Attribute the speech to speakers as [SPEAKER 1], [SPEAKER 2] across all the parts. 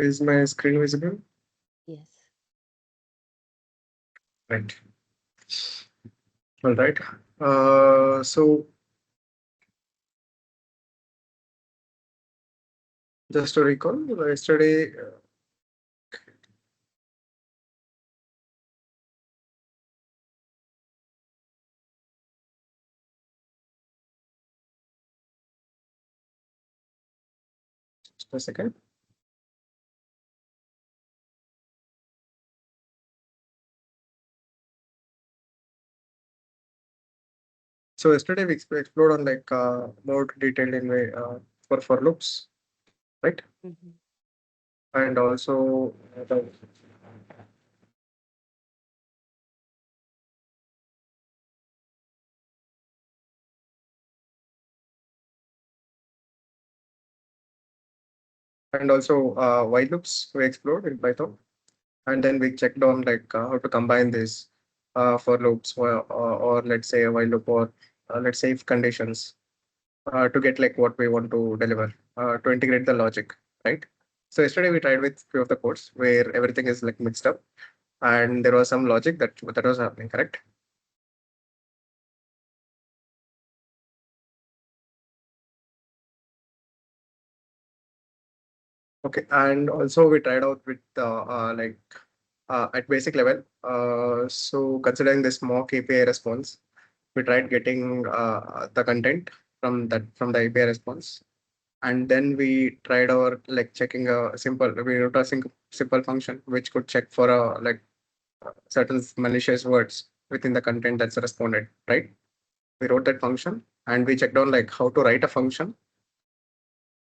[SPEAKER 1] Is my screen visible?
[SPEAKER 2] Yes.
[SPEAKER 1] Right. All right. So just to recall, yesterday, just a second. So yesterday we explored on like more detailed in way for loops, right?
[SPEAKER 2] Mhm.
[SPEAKER 1] And also while loops we explored in Python, and then we checked on like how to combine this for loops or let's say a while loop or let's say if conditions to get like what we want to deliver to integrate the logic, right? So yesterday we tried with few of the codes where everything is like mixed up and there was some logic that was happening, correct? Okay, and also we tried out with like at basic level. So considering this mock API response, we tried getting the content from the API response, and then we tried our like checking a simple. We wrote a simple function which could check for a like certain malicious words within the content that's responded. Right? We wrote that function and we checked on like how to write a function,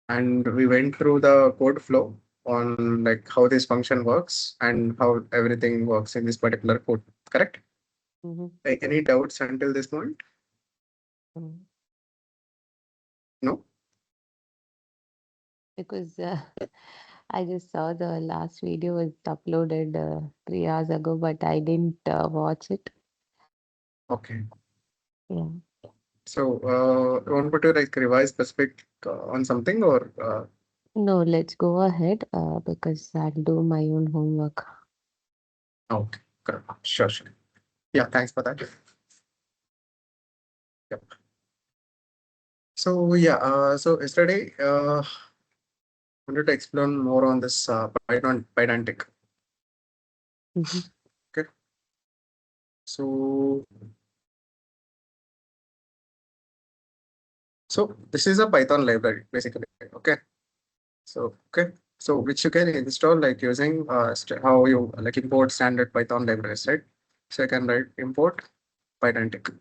[SPEAKER 1] and we went through the code flow on like how this function works and how everything works in this particular code. Correct?
[SPEAKER 2] Mhm.
[SPEAKER 1] Like any doubts until this point?
[SPEAKER 2] Mhm.
[SPEAKER 1] No?
[SPEAKER 2] Because I just saw the last video was uploaded 3 hours ago, but I didn't watch it.
[SPEAKER 1] Okay.
[SPEAKER 2] Yeah.
[SPEAKER 1] So, you want me to like revise specific on something or?
[SPEAKER 2] No, let's go ahead because I'll do my own homework.
[SPEAKER 1] Okay, correct. Sure, sure. Yeah, thanks for that. Yep. So yeah, so yesterday wanted to explore more on this Python Pydantic.
[SPEAKER 2] Mhm.
[SPEAKER 1] Okay, so this is a Python library basically. Okay, so which you can install like using how you like import standard Python libraries, right? So I can write import Pydantic.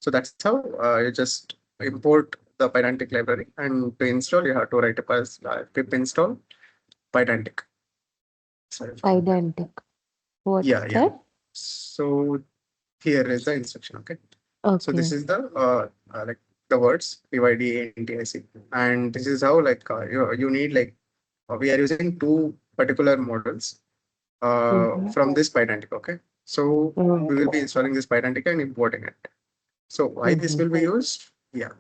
[SPEAKER 1] So that's how you just import the Pydantic library, and to install you have to write a pip install Pydantic. Sorry for that.
[SPEAKER 2] Identic. What's
[SPEAKER 1] Yeah, yeah.
[SPEAKER 2] that?
[SPEAKER 1] So here is the instruction. Okay. So this
[SPEAKER 2] Okay.
[SPEAKER 1] is the like the words PYD NTIC, and this is how like you need like we are using two particular models
[SPEAKER 2] Mhm.
[SPEAKER 1] from this Pydantic. Okay. So
[SPEAKER 2] Mhm.
[SPEAKER 1] we will be installing this Pydantic and importing it. So why this
[SPEAKER 2] Mhm.
[SPEAKER 1] will be used? Yeah.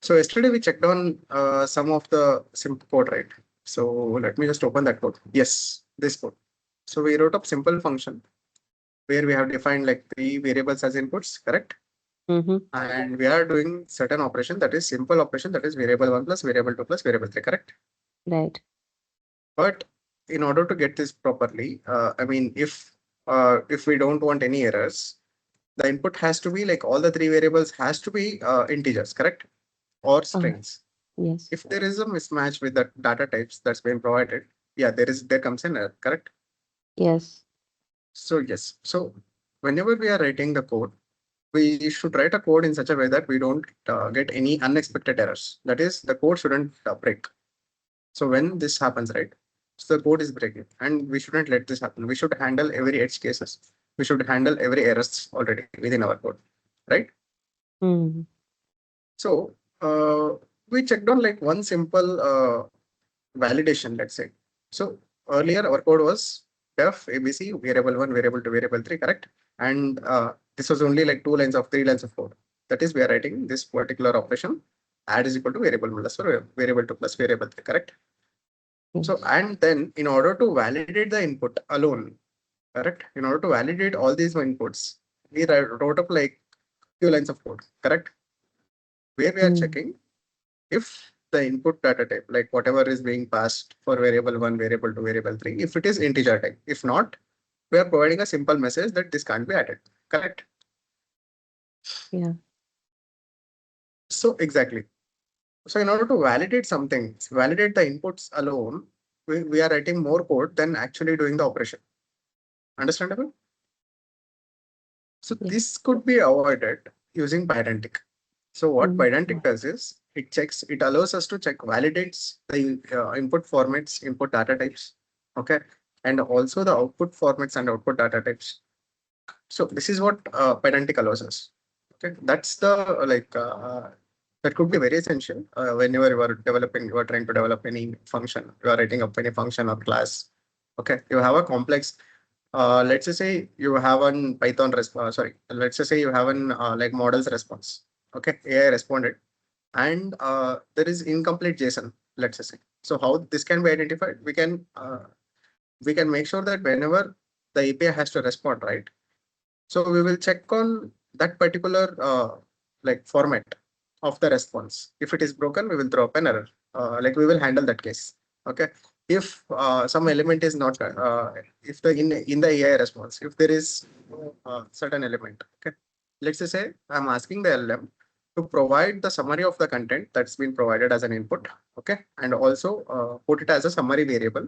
[SPEAKER 1] So yesterday we checked on some of the simple code, right? So let me just open that code. Yes, this code. So we wrote up simple function where we have defined like three variables as inputs, correct?
[SPEAKER 2] Mhm.
[SPEAKER 1] And we are doing certain operation that is simple operation that is variable one plus variable two plus variable three, correct?
[SPEAKER 2] Right.
[SPEAKER 1] But in order to get this properly, I mean, if we don't want any errors, the input has to be like all the three variables has to be integers, correct? Or
[SPEAKER 2] Uh,
[SPEAKER 1] strings.
[SPEAKER 2] yes.
[SPEAKER 1] If there is a mismatch with the data types that's been provided, yeah, there comes an error, correct?
[SPEAKER 2] Yes.
[SPEAKER 1] So yes, so whenever we are writing the code, we should write a code in such a way that we don't get any unexpected errors. That is, the code shouldn't break. So when this happens, right? So the code is breaking, and we shouldn't let this happen. We should handle every edge cases. We should handle every errors already within our code, right?
[SPEAKER 2] Mhm.
[SPEAKER 1] So we checked on like one simple validation, let's say. So earlier our code was def ABC variable one, variable two, variable three, correct? And this was only like 2 lines of 3 lines of code. That is, we are writing this particular operation add is equal to variable one plus or variable two plus variable three, correct? So, and then in order to validate the input alone, correct? In order to validate all these inputs, we wrote up like few lines of code, correct? Where we are
[SPEAKER 2] Mm.
[SPEAKER 1] checking if the input data type, like whatever is being passed for variable one, variable two, variable three, if it is integer type. If not, we are providing a simple message that this can't be added, correct?
[SPEAKER 2] Yeah.
[SPEAKER 1] So exactly. So in order to validate something, validate the inputs alone, we are writing more code than actually doing the operation. Understandable? So
[SPEAKER 2] Yeah.
[SPEAKER 1] this could be avoided using Pydantic. So what
[SPEAKER 2] Mm.
[SPEAKER 1] Pydantic does is it checks, it allows us to check, validates the input formats, input data types, okay, and also the output formats and output data types. So this is what Pydantic allows us. Okay, that's the that could be very essential whenever you are developing, you are trying to develop any function, you are writing up any function or class. Okay, you have a complex let's just say you have an Python sorry, let's just say you have an like models response. Okay, AI responded, and there is incomplete JSON. Let's just say. So how this can be identified? We can make sure that whenever the API has to respond, right? So we will check on that particular like format of the response. If it is broken, we will throw up an error. Like we will handle that case. Okay. If some element is not, if the in the AI response, if there is certain element, okay. Let's just say I'm asking the LLM to provide the summary of the content that's been provided as an input, okay, and also put it as a summary variable.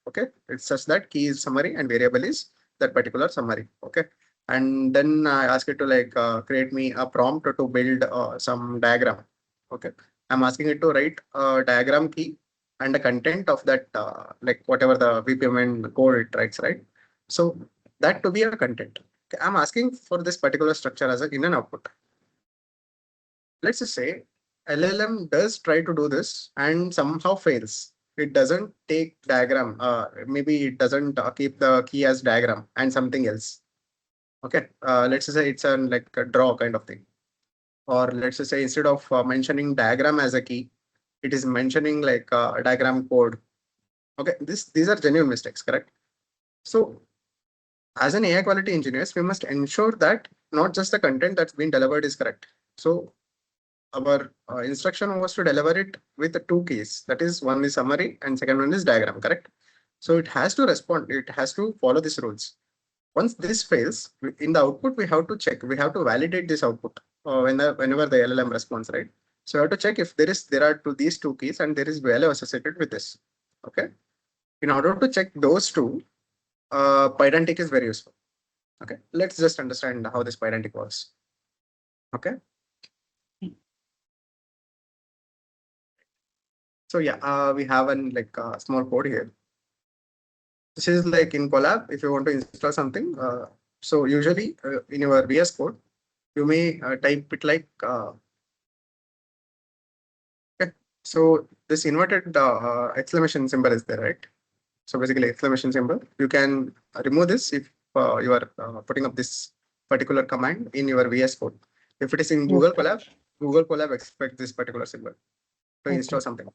[SPEAKER 1] Okay, it's such that key is summary and variable is that particular summary. Okay, and then I ask it to like create me a prompt to build some diagram. Okay, I'm asking it to write a diagram key and the content of that like whatever the VPMN code it writes, right? So that to be a content. Okay, I'm asking for this particular structure as a in and output. Let's just say LLM does try to do this and somehow fails. It doesn't take diagram. Maybe it doesn't keep the key as diagram and something else. Okay. Let's just say it's an like a draw kind of thing. Or let's just say instead of mentioning diagram as a key, it is mentioning like a diagram code. Okay. These are genuine mistakes, correct? So as an AI quality engineers, we must ensure that not just the content that's been delivered is correct. So our instruction was to deliver it with the two keys. That is, one is summary and second one is diagram, correct? So it has to respond. It has to follow these rules. Once this fails, in the output, we have to check. We have to validate this output whenever the LLM responds, right? So we have to check if there are these two keys and there is value associated with this. Okay. In order to check those two, Pydantic is very useful. Okay. Let's just understand how this Pydantic works. Okay. So yeah, we have an like small code here. This is like in Collab, if you want to install something. So usually in your VS Code, you may type it like, okay. So this inverted exclamation symbol is there, right? So basically exclamation symbol, you can remove this if you are putting up this particular command in your VS Code. If it is in
[SPEAKER 2] Okay.
[SPEAKER 1] Google Colab expects this particular symbol to install
[SPEAKER 2] Okay.
[SPEAKER 1] something.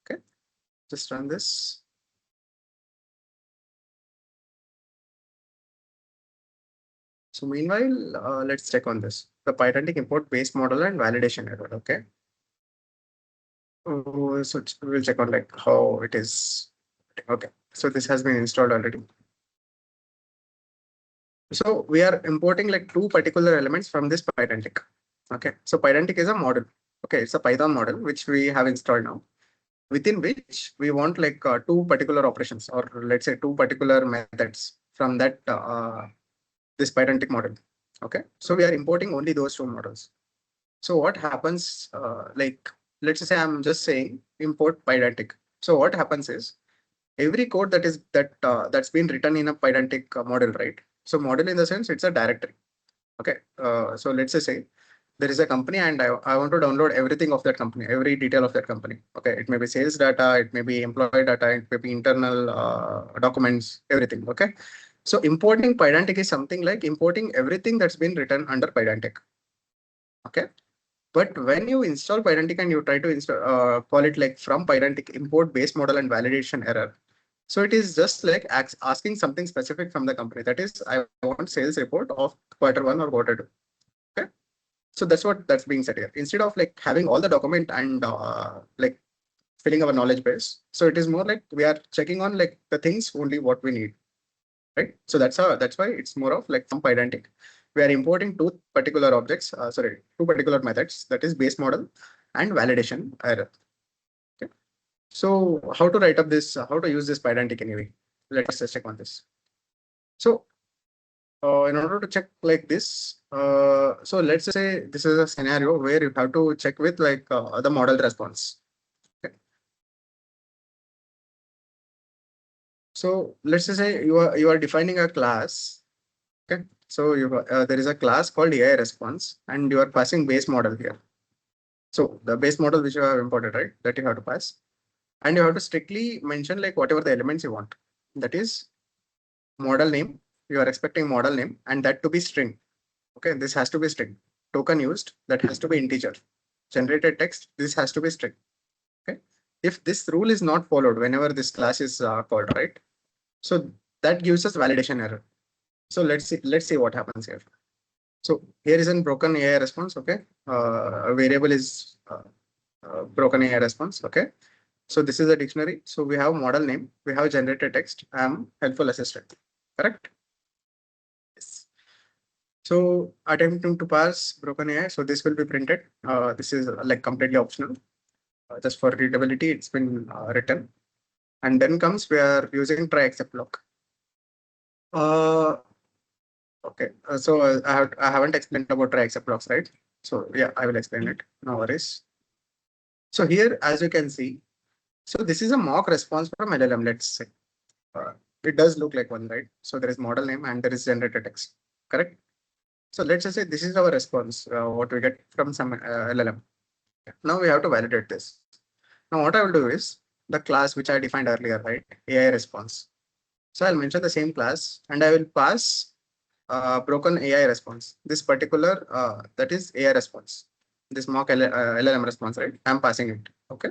[SPEAKER 1] Okay, just run this. So meanwhile, let's check on this. The Pydantic import base model and validation error. Okay. So we'll check on like how it is. Okay. So this has been installed already. So we are importing like two particular elements from this Pydantic. Okay. So Pydantic is a model. Okay. It's a Python model, which we have installed now, within which we want like two particular operations, or let's say two particular methods from that this Pydantic model. Okay. So we are importing only those two models. So what happens, like, let's say I'm just saying import Pydantic. So what happens is every code that's been written in a Pydantic model, right? So model in the sense it's a directory. Okay. So let's just say there is a company and I want to download everything of that company, every detail of that company. Okay. It may be sales data, it may be employee data, it may be internal documents, everything. Okay. So importing Pydantic is something like importing everything that's been written under Pydantic. Okay. But when you install Pydantic and you try to install, call it like from Pydantic import base model and validation error. So it is just like asking something specific from the company. That is, I want sales report of quarter 1 or quarter 2. Okay. So that's being said here. Instead of like having all the document and like filling our knowledge base. So it is more like we are checking on like the things only what we need, right? So that's why it's more of like from Pydantic. We are importing two particular methods, that is base model and validation error. Okay. So how to write up this, how to use this Pydantic anyway? Let's just check on this. So in order to check like this, so let's say this is a scenario where you have to check with like the model response. Okay. So let's just say you are defining a class. Okay. So there is a class called AI response, and you are passing base model here. So the base model which you have imported, right, that you have to pass, and you have to strictly mention like whatever the elements you want. That is model name. You are expecting model name, and that to be string. Okay, this has to be string. Token used, that has to be integer. Generated text, this has to be string. Okay. If this rule is not followed whenever this class is called, right? So that gives us validation error. So let's see what happens here. So here is a broken AI response. Okay. A variable is broken AI response. Okay. So this is a dictionary. So we have model name, we have generated text. I am helpful assistant. Correct? Yes. So attempting to parse broken AI. So this will be printed. This is like completely optional. Just for readability, it's been written. And then comes we are using try except block. Uh, okay. I haven't explained about try except blocks, right? So yeah, I will explain it. No worries. So here, as you can see, so this is a mock response from LLM. Let's say it does look like one, right? So there is model name and there is generated text. Correct. So let's just say this is our response, what we get from some LLM. Now we have to validate this. Now what I will do is the class which I defined earlier, right? AI response. So I'll mention the same class and I will pass broken AI response. This particular, that is AI response. This mock LLM response, right? I'm passing it. Okay.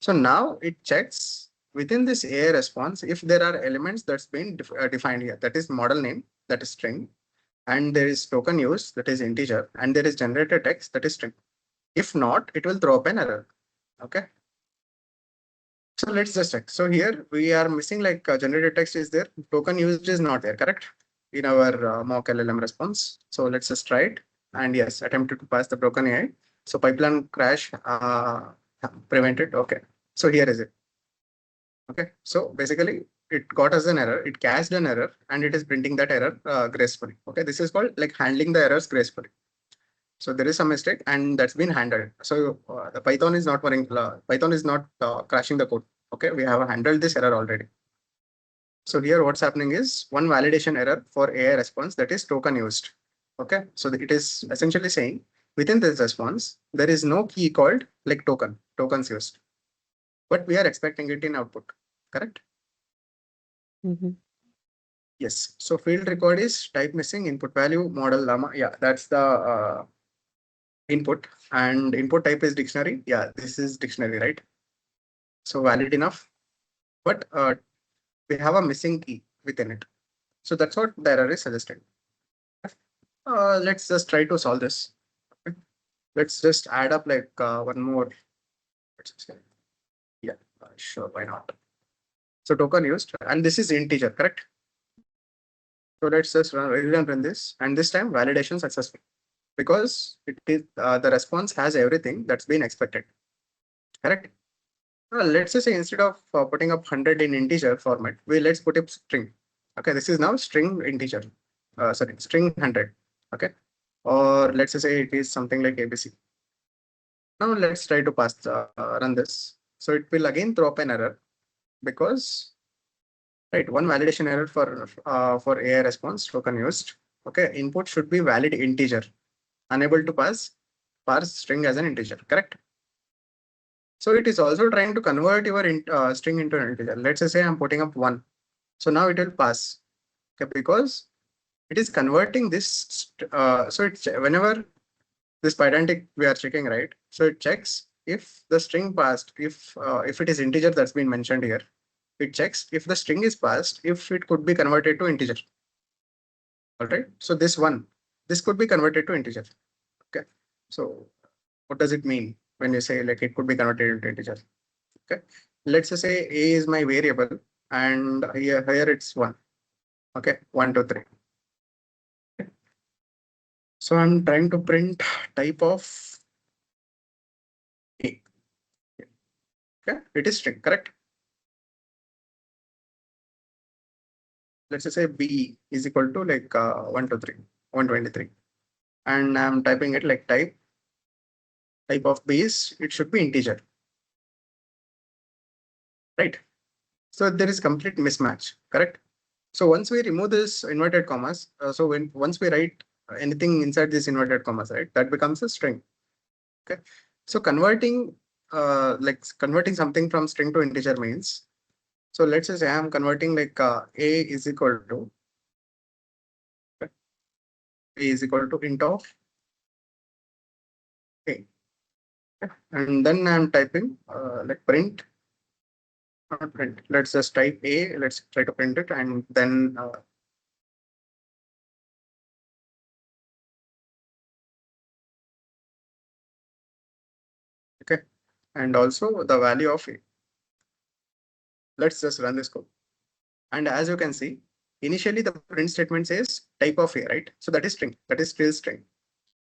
[SPEAKER 1] So now it checks within this AI response if there are elements that's been defined here. That is model name, that is string, and there is token use, that is integer, and there is generated text, that is string. If not, it will throw up an error. Okay. So let's just check. So here we are missing like generated text is there, token used is not there, correct? In our mock LLM response. So let's just try it. And yes, attempted to pass the broken AI. So pipeline crash prevented. Okay. So here is it. Okay. So basically it got us an error, it cached an error, and it is printing that error gracefully. Okay. This is called like handling the errors gracefully. So there is some mistake and that's been handled. So the Python is not worrying, Python is not crashing the code. Okay, we have handled this error already. So here what's happening is one validation error for AI response, that is token used. Okay, so it is essentially saying within this response, there is no key called like tokens used, but we are expecting it in output, correct?
[SPEAKER 2] Mm-hmm.
[SPEAKER 1] Yes. So field record is type missing, input value, model llama. Yeah, that's the input, and input type is dictionary. Yeah, this is dictionary, right? So valid enough, but we have a missing key within it. So that's what the error is suggested. Let's just try to solve this. Okay. Let's just add up like one more. Let's just say, yeah, sure, why not? So token used, and this is integer, correct? So let's just run this, and this time validation successful because it is the response has everything that's been expected, correct? Let's just say instead of putting up 100 in integer format, let's put up string. Okay, this is now string integer. Sorry, string 100. Okay, or let's just say it is something like ABC. Now let's try to run this. So it will again throw up an error because right, one validation error for AI response token used. Okay, input should be valid integer, unable to parse string as an integer. Correct. So it is also trying to convert your string into an integer. Let's just say I'm putting up 1. So now it will pass. Okay, because it is converting this. So it's whenever this Pydantic we are checking, right? So it checks if the string passed, if it is integer that's been mentioned here, it checks if the string is passed, if it could be converted to integer. All right. So this could be converted to integer. Okay. So what does it mean when you say like it could be converted into integer? Okay. Let's just say a is my variable and here it's one. Okay. 1, 2, 3. So I'm trying to print type of a. Okay. It is string, correct? Let's just say b is equal to like 1, 2, 3, 123. And I'm typing it like type of base, it should be integer, right? So there is complete mismatch, correct? So once we remove this inverted commas, so once we write anything inside this inverted commas, right, that becomes a string. Okay. So converting something from string to integer means, so let's just say I'm converting like a is equal to okay, a is equal to int of a. Okay. And then I'm typing like print, not print. Let's just type a. Let's try to print it, and then okay, and also the value of a. Let's just run this code. And as you can see, initially the print statement says type of a, right? So that is string, that is still string.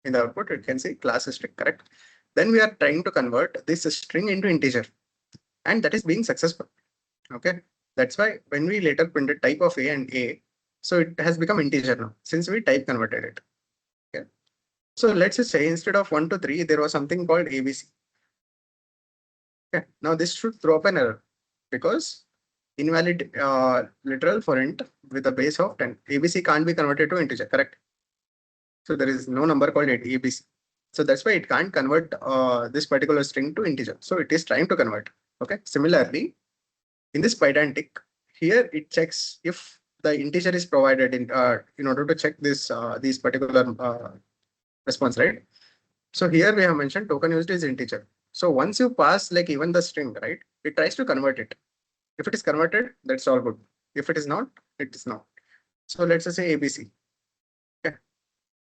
[SPEAKER 1] In the output, it can say class is string, correct? Then we are trying to convert this string into integer, and that is being successful. Okay. That's why when we later printed type of a and a, so it has become integer now since we type converted it. Okay. So let's just say instead of 1 to 3, there was something called ABC. Okay. Now this should throw up an error because invalid literal for int with a base of 10. ABC can't be converted to integer, correct? So there is no number called ABC. So that's why it can't convert this particular string to integer. So it is trying to convert. Okay. Similarly, in this Pydantic, here it checks if the integer is provided in order to check this these particular response, right? So here we have mentioned token used is integer. So once you pass like even the string, right, it tries to convert it. If it is converted, that's all good. If it is not, it is not. So let's just say ABC. Okay.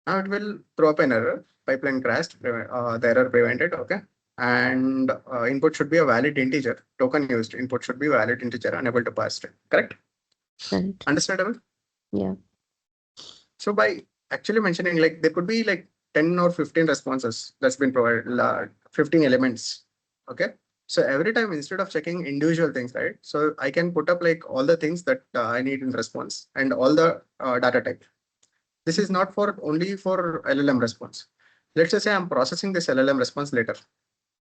[SPEAKER 1] Now it will throw up an error. Pipeline crashed. The error prevented. Okay. And input should be a valid integer. Token used input should be valid integer, unable to pass string. Correct?
[SPEAKER 2] Right.
[SPEAKER 1] Understandable?
[SPEAKER 2] Yeah.
[SPEAKER 1] So by actually mentioning like there could be like 10 or 15 responses that's been provided, 15 elements. Okay. So every time instead of checking individual things, right? So I can put up like all the things that I need in response and all the data type. This is not for only for LLM response. Let's just say I'm processing this LLM response later.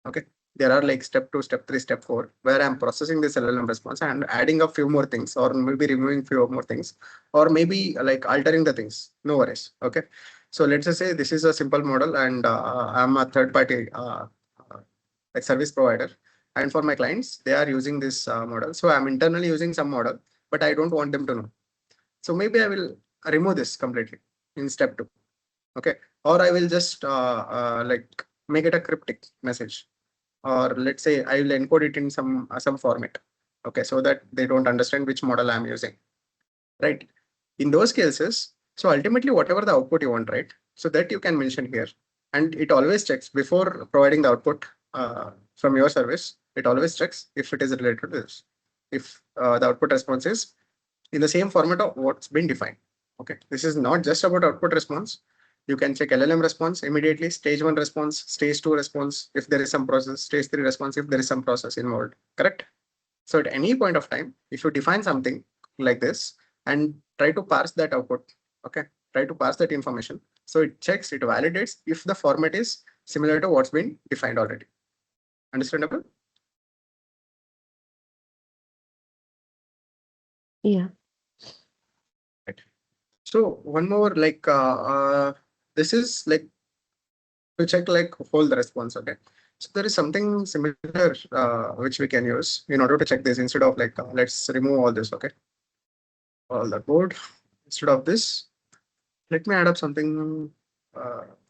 [SPEAKER 1] Okay. There are like step 2, step 3, step 4, where I'm processing this LLM response and adding a few more things, or maybe removing few more things, or maybe like altering the things. No worries. Okay. So let's just say this is a simple model and I'm a third party uh, like service provider. And for my clients, they are using this model. So I'm internally using some model, but I don't want them to know. So maybe I will remove this completely in step 2. Okay. Or I will just like make it a cryptic message, or let's say I will encode it in some format. Okay, so that they don't understand which model I'm using, right? In those cases, so ultimately whatever the output you want, right? So that you can mention here, and it always checks before providing the output from your service. It always checks if it is related to this, if the output response is in the same format of what's been defined. Okay, this is not just about output response. You can check LLM response immediately, stage 1 response, stage 2 response, if there is some process, stage 3 response, if there is some process involved, correct? So at any point of time, if you define something like this and try to parse that output, okay, try to parse that information. So it checks, it validates if the format is similar to what's been defined already. Understandable?
[SPEAKER 2] Yeah.
[SPEAKER 1] Right. So one more like this is like to check like hold the response. Okay. So there is something similar which we can use in order to check this instead of like let's remove all this. Okay. All the code instead of this. Let me add up something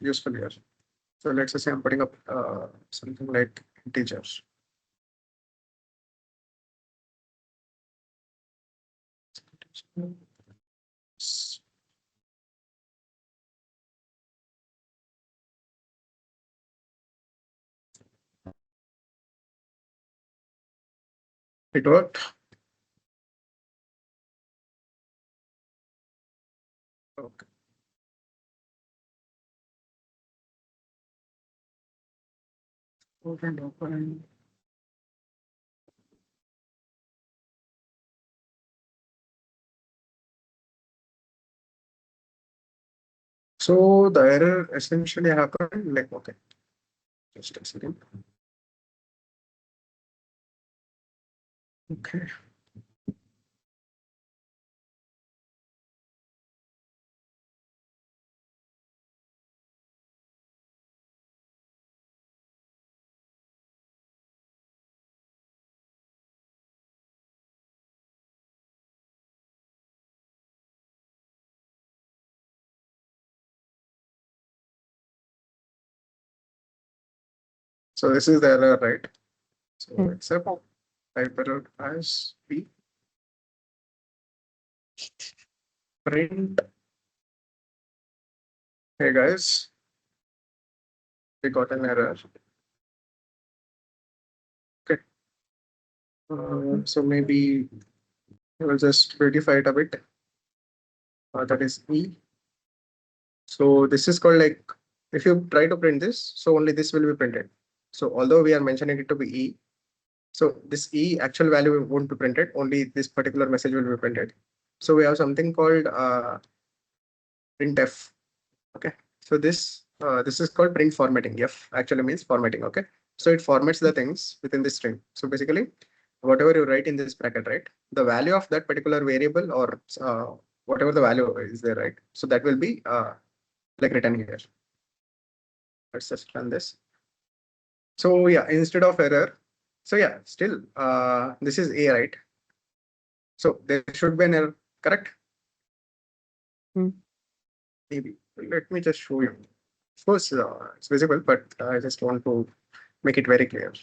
[SPEAKER 1] useful here. So let's say I'm putting up something like integers. It worked. Okay. Open. So the error essentially happened like, okay, just a second. Okay. So this is the error, right? So
[SPEAKER 2] Hmm.
[SPEAKER 1] except type error as b print. Hey guys, we got an error. Okay. So maybe we'll just verify it a bit. That is e. So this is called like, if you try to print this, so only this will be printed. So although we are mentioning it to be e, so this e actual value won't be printed, only this particular message will be printed. So we have something called printf. Okay. So this is called print formatting. F actually means formatting. Okay. So it formats the things within this string. So basically, whatever you write in this bracket, right, the value of that particular variable or whatever the value is there, right, so that will be like written here. Let's just run this. So yeah, instead of error, so yeah, still this is a, right? So there should be an error, correct?
[SPEAKER 2] Hmm.
[SPEAKER 1] Maybe. Let me just show you. Of course, it's visible, but I just want to make it very clear.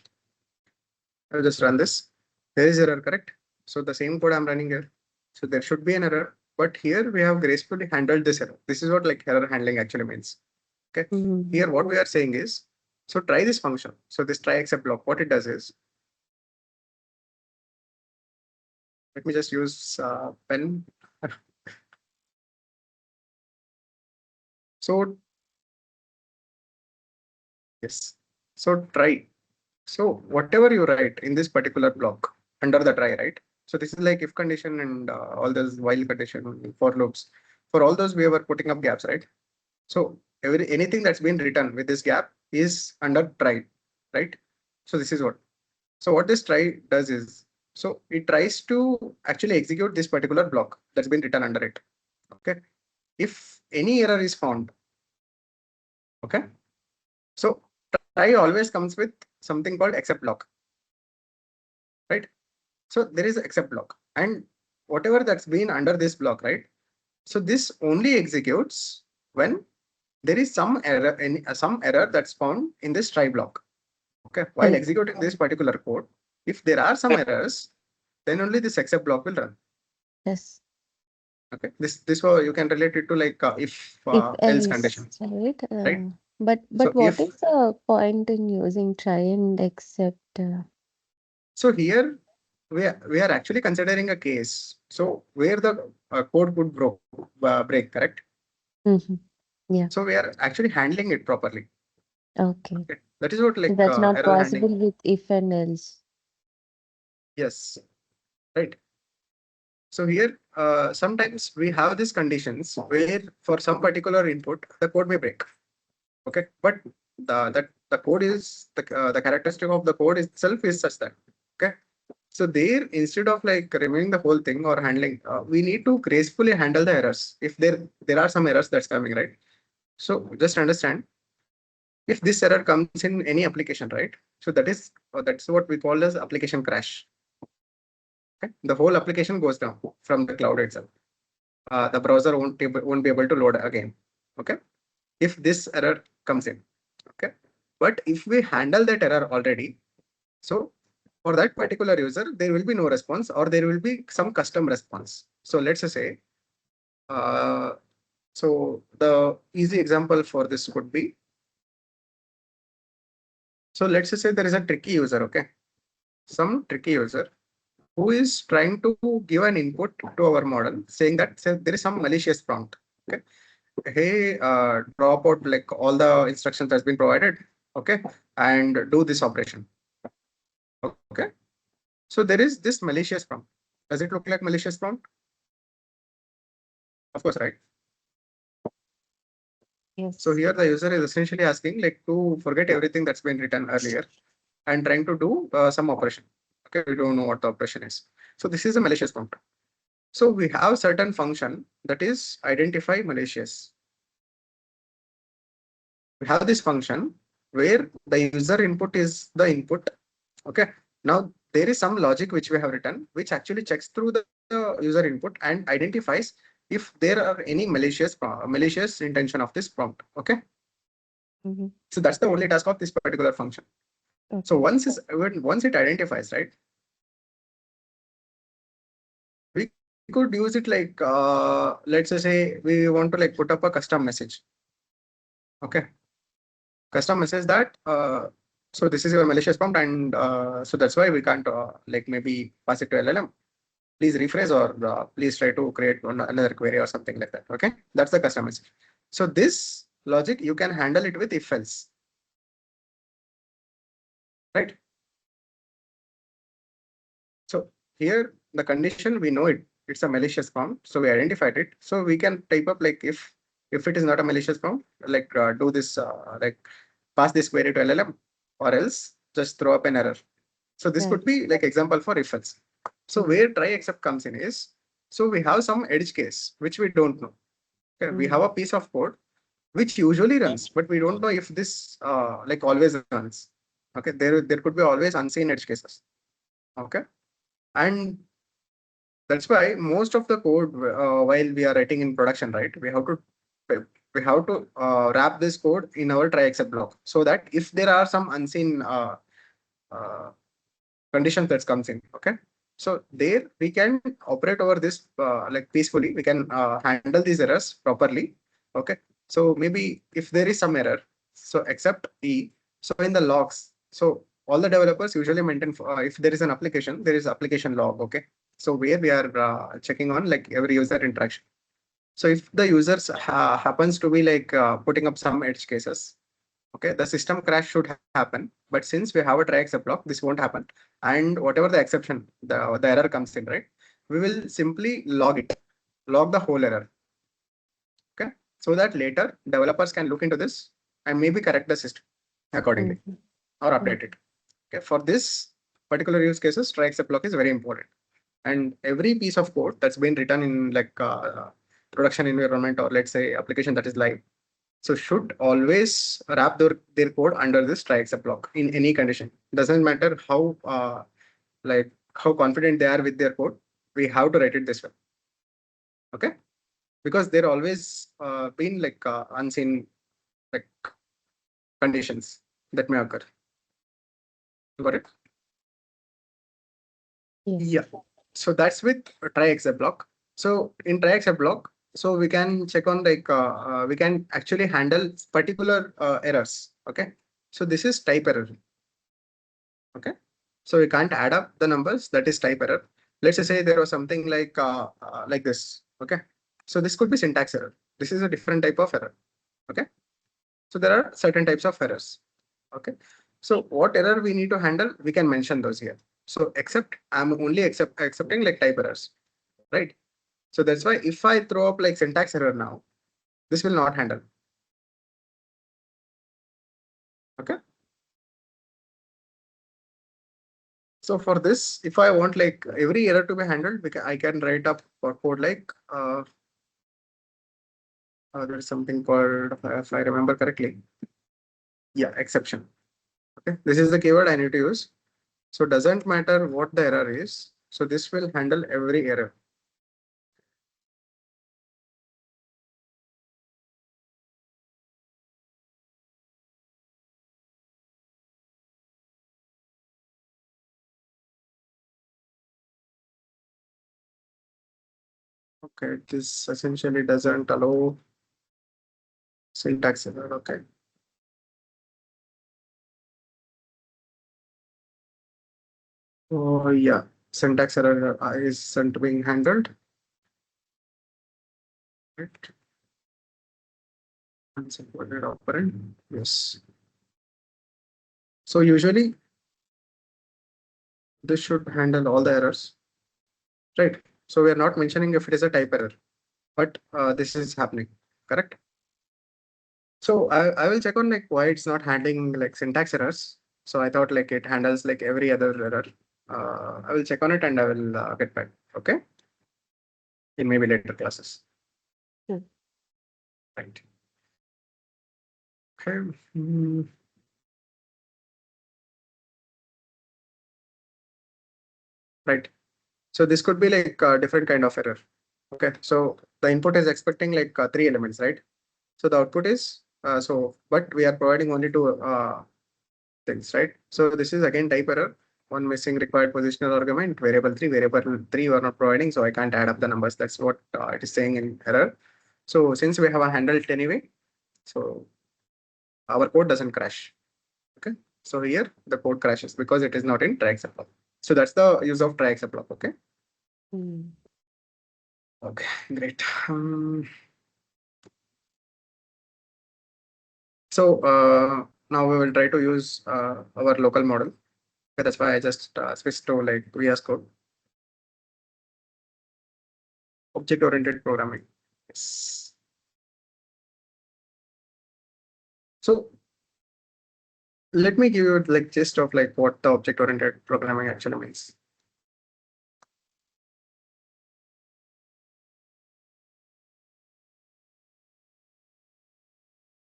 [SPEAKER 1] I'll just run this. There is error, correct? So the same code I'm running here. So there should be an error, but here we have gracefully handled this error. This is what like error handling actually means. Okay.
[SPEAKER 2] Hmm.
[SPEAKER 1] Here, what we are saying is, so try this function. So this try except block, what it does is, let me just use pen. So yes, so try. So whatever you write in this particular block under the try, right? So this is like if condition and all those while condition for loops. For all those we were putting up gaps, right? So anything that's been written with this gap is under try, right? So this is what. So what this try does is, so it tries to actually execute this particular block that's been written under it. Okay. If any error is found, okay. So try always comes with something called except block, right? So there is except block and whatever that's been under this block, right? So this only executes when there is some error in some error that's found in this try block. Okay, while
[SPEAKER 2] Correct.
[SPEAKER 1] executing this particular code, if there are some errors, then only this except block will run.
[SPEAKER 2] Yes.
[SPEAKER 1] Okay, this you can relate it to like if
[SPEAKER 2] If
[SPEAKER 1] else
[SPEAKER 2] else,
[SPEAKER 1] condition,
[SPEAKER 2] right?
[SPEAKER 1] right?
[SPEAKER 2] But
[SPEAKER 1] So
[SPEAKER 2] what
[SPEAKER 1] if
[SPEAKER 2] is the point in using try and accept?
[SPEAKER 1] so here we are actually considering a case. So where the code could break, correct?
[SPEAKER 2] Mhm. Yeah.
[SPEAKER 1] So we are actually handling it properly.
[SPEAKER 2] Okay.
[SPEAKER 1] Okay. That is what like
[SPEAKER 2] That's not
[SPEAKER 1] error
[SPEAKER 2] possible
[SPEAKER 1] handling.
[SPEAKER 2] with if and else.
[SPEAKER 1] Yes, right. So here sometimes we have these conditions where for some particular input the code may break. Okay, but the code is the characteristic of the code itself is such that, okay. So there instead of like removing the whole thing or handling, we need to gracefully handle the errors if there are some errors that's coming, right? So just understand, if this error comes in any application, right? So that's what we call as application crash. Okay? The whole application goes down from the cloud itself. The browser won't be able to load again. Okay, if this error comes in. Okay, But if we handle that error already, so for that particular user, there will be no response or there will be some custom response. So let's just say, uh, so the easy example for this could be, so let's just say there is a tricky user, okay? Some tricky user who is trying to give an input to our model saying that say, there is some malicious prompt. Okay. Hey, drop out like all the instructions that's been provided. Okay. And do this operation. Okay. So there is this malicious prompt. Does it look like malicious prompt? Of course, right? So
[SPEAKER 2] Yes.
[SPEAKER 1] here the user is essentially asking like to forget everything that's been written earlier and trying to do some operation. Okay, we don't know what the operation is. So this is a malicious prompt. So we have certain function that is identify malicious. We have this function where the user input is the input. Okay. Now there is some logic which we have written, which actually checks through the user input and identifies if there are any malicious intention of this prompt. Okay.
[SPEAKER 2] Mm-hmm.
[SPEAKER 1] So that's the only task of this particular function. So
[SPEAKER 2] Okay.
[SPEAKER 1] once it identifies, right, we could use it like let's just say we want to like put up a custom message. Okay. Custom message that so this is your malicious prompt and so that's why we can't like maybe pass it to LLM. Please rephrase or please try to create another query or something like that. Okay, that's the custom message. So this logic you can handle it with if else, right? So here the condition we know it's a malicious prompt, so we identified it. So we can type up like if it is not a malicious prompt, like do this like pass this query to LLM or else just throw up an error. So this
[SPEAKER 2] Right.
[SPEAKER 1] could be like example for if else. So
[SPEAKER 2] Mm-hmm.
[SPEAKER 1] where try except comes in is, so we have some edge case which we don't know. Okay, we have
[SPEAKER 2] Mm-hmm.
[SPEAKER 1] a piece of code which usually runs, but we don't know if this like always runs. Okay, there could be always unseen edge cases. Okay, and that's why most of the code while we are writing in production, right, we have to wrap this code in our try except block so that if there are some unseen uh, conditions that comes in. Okay. So there we can operate over this like peacefully. We can handle these errors properly. Okay. So maybe if there is some error, so except E. So in the logs, so all the developers usually maintain if there is an application, there is application log. Okay. So where we are checking on like every user interaction. So if the users happens to be like putting up some edge cases, okay, the system crash should happen. But since we have a try except block, this won't happen. And whatever the exception, the error comes in, right? We will simply log the whole error. Okay. So that later developers can look into this and maybe correct the system accordingly
[SPEAKER 2] Mm-hmm.
[SPEAKER 1] or update
[SPEAKER 2] Mm-hmm.
[SPEAKER 1] it. Okay. For this particular use cases, try except block is very important. And every piece of code that's been written in like production environment or let's say application that is live, so should always wrap their code under this try except block in any condition. Doesn't matter how like how confident they are with their code. We have to write it this way. Okay, because there always been like unseen like conditions that may occur. Got it?
[SPEAKER 2] Yes.
[SPEAKER 1] Yeah. So that's with try except block. So in try except block, so we can check on like we can actually handle particular errors. Okay. So this is type error. Okay. So we can't add up the numbers. That is type error. Let's just say there was something like this. Okay. So this could be syntax error. This is a different type of error. Okay. So there are certain types of errors. Okay. So what error we need to handle, we can mention those here. So except I'm only accepting like type errors, right? So that's why if I throw up like syntax error now, this will not handle. Okay. So for this, if I want like every error to be handled, I can write up a code like there is something called, if I remember correctly, yeah, exception. Okay, this is the keyword I need to use. So doesn't matter what the error is. So this will handle every error. Okay, this essentially doesn't allow syntax error. Okay. Oh yeah, syntax error isn't being handled. Right. Unsupported operand. Yes. So usually this should handle all the errors, right? So we are not mentioning if it is a type error, but this is happening, correct? So I will check on like why it's not handling like syntax errors. So I thought like it handles like every other error. I will check on it and I will get back. Okay, in maybe later classes.
[SPEAKER 2] Hmm.
[SPEAKER 1] Right. Okay. Mm, right. So this could be like a different kind of error. Okay. So the input is expecting like three elements, right? So the output is but we are providing only two things, right? So this is again type error. One missing required positional argument, variable three we are not providing, so I can't add up the numbers. That's what it is saying in error. So since we have a handle it anyway, so our code doesn't crash. Okay. So here the code crashes because it is not in try except block. So that's the use of try except block. Okay.
[SPEAKER 2] Hmm.
[SPEAKER 1] Okay, great. So now we will try to use our local model. Okay, that's why I just switched to like VS Code, object-oriented programming. Yes. So let me give you like gist of like what the object-oriented programming actually means.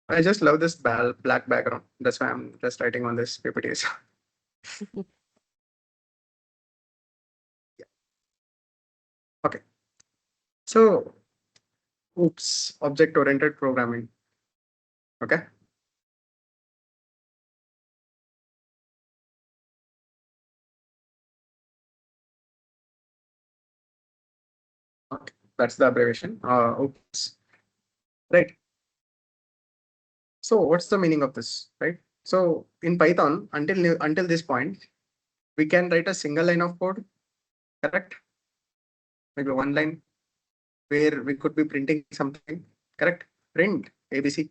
[SPEAKER 1] I just love this black background. That's why I'm just writing on this PPTs. Yeah. Okay. So, oops, object-oriented programming. Okay. Okay. That's the abbreviation. Oops. Right. So what's the meaning of this, right? So in Python, until this point, we can write a single line of code, correct? Maybe one line where we could be printing something, correct? Print ABC.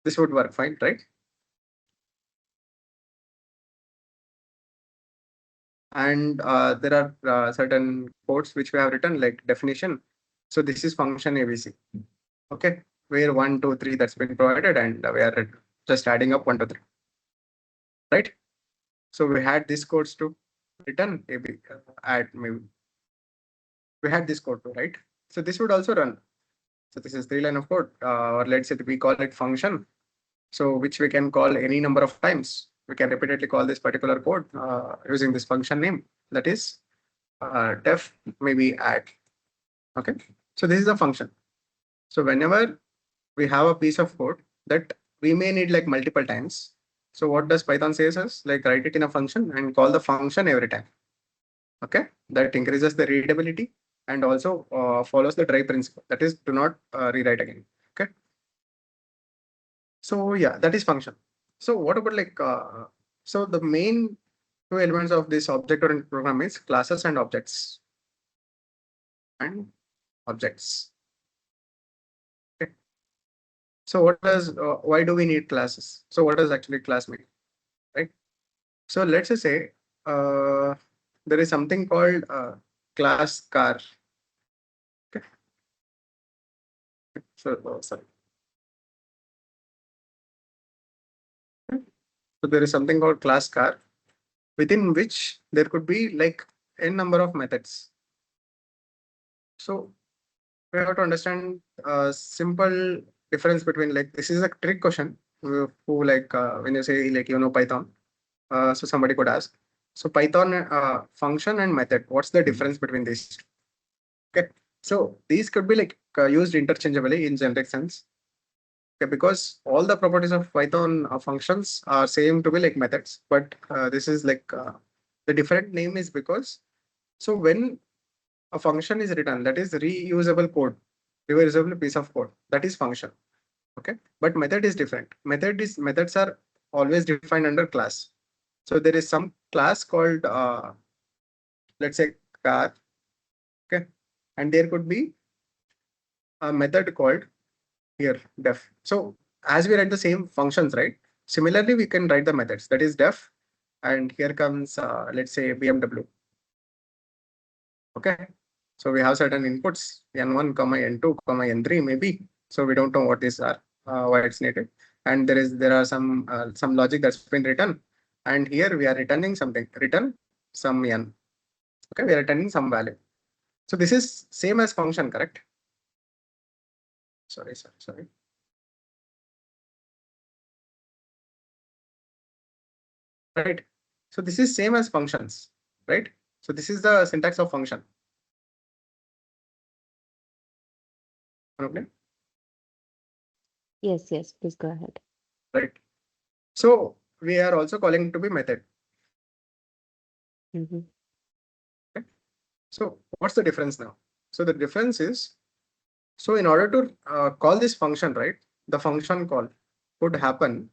[SPEAKER 1] This would work fine, right? And there are certain codes which we have written like definition. So this is function ABC. Okay, where one, two, three that's been provided, and we are just adding up one, two, three, right? So we had these codes to return AB, add maybe we had this code too, right? So this would also run. So this is three line of code, or let's say we call it function. So which we can call any number of times. We can repeatedly call this particular code using this function name. That is def maybe add. Okay. So this is a function. So whenever we have a piece of code that we may need like multiple times. So what does Python says us? Like write it in a function and call the function every time. Okay, that increases the readability and also follows the try principle. That is, do not rewrite again. Okay, so yeah, that is function. So what about like so the main two elements of this object-oriented program is classes and objects and objects. Okay, so what does why do we need classes? So what does actually class mean, right? So let's just say uh, there is something called class car. Okay, so sorry. So there is something called class car within which there could be like n number of methods. So we have to understand a simple difference between like this is a trick question. Who like when you say like Python, so somebody could ask. So Python function and method. What's the difference between these two? Okay. So these could be like used interchangeably in generic sense. Okay, because all the properties of Python functions are same to be like methods, but this is like the different name is because so when a function is written, that is reusable code, reusable piece of code, that is function. Okay, but method is different. Methods are always defined under class. So there is some class called let's say car. Okay, and there could be a method called here def. So as we write the same functions, right? Similarly, we can write the methods, that is def, and here comes let's say BMW. Okay, so we have certain inputs n1 comma n2 comma n3 maybe. So we don't know what these are, why it's needed, and there are some logic that's been written, and here we are returning something, return some n. Okay, we are returning some value. So this is same as function, correct? Sorry. Right. So this is same as functions, right? So this is the syntax of function. Okay.
[SPEAKER 2] Yes, yes, please go ahead.
[SPEAKER 1] Right. So we are also calling it to be method.
[SPEAKER 2] Mm-hmm.
[SPEAKER 1] Okay. So what's the difference now? So the difference is, so in order to call this function, right? The function call could happen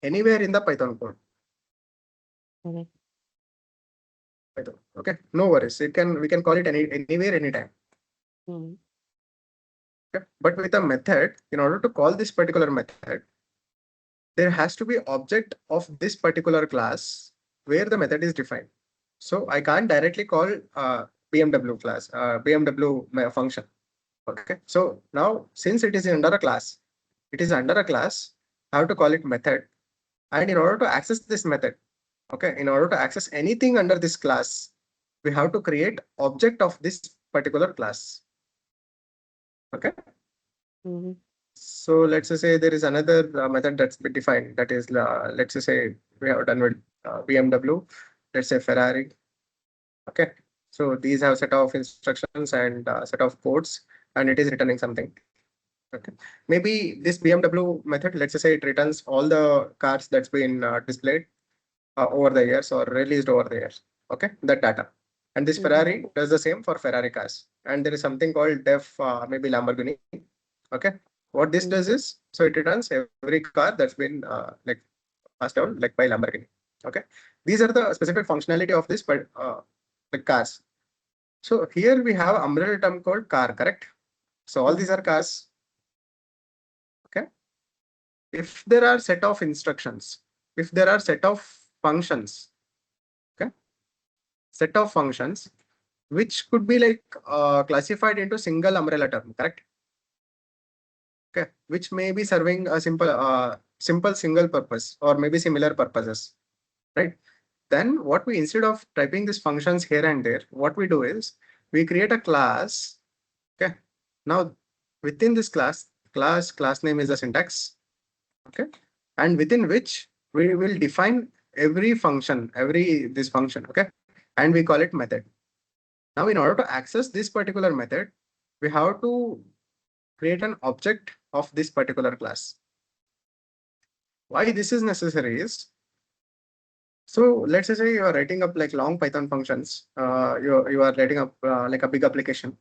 [SPEAKER 1] anywhere in the Python code.
[SPEAKER 2] Okay.
[SPEAKER 1] Python. Okay. No worries. We can call it anywhere, anytime.
[SPEAKER 2] Mm-hmm.
[SPEAKER 1] Okay. But with a method, in order to call this particular method, there has to be object of this particular class where the method is defined. So I can't directly call BMW class, BMW function. Okay. So now since it is under a class, I have to call it method. And in order to access this method, okay, in order to access anything under this class, we have to create object of this particular class. Okay.
[SPEAKER 2] Mm-hmm.
[SPEAKER 1] So let's just say there is another method that's been defined. That is, let's just say we have done with BMW. Let's say Ferrari. Okay. So these have set of instructions and set of codes, and it is returning something. Okay. Maybe this BMW method, let's just say it returns all the cars that's been displayed over the years or released over the years. Okay, that data. And this
[SPEAKER 2] Mm-hmm.
[SPEAKER 1] Ferrari does the same for Ferrari cars. And there is something called def maybe Lamborghini. Okay, what this does
[SPEAKER 2] Mm-hmm.
[SPEAKER 1] is, so it returns every car that's been like passed out like by Lamborghini. Okay, these are the specific functionality of this, but the cars. So here we have umbrella term called car, correct? So all these
[SPEAKER 2] Mm-hmm.
[SPEAKER 1] are cars. Okay, if there are set of instructions, if there are set of functions, okay, set of functions which could be like classified into single umbrella term, correct? Okay, which may be serving a simple single purpose or maybe similar purposes, right? Then what we, instead of typing these functions here and there, what we do is we create a class. Okay, now within this class name is the syntax. Okay, and within which we will define every function, every this function. Okay, and we call it method. Now, in order to access this particular method, we have to create an object of this particular class. Why this is necessary is, so let's say you are writing up like long Python functions. You are writing up like a big application,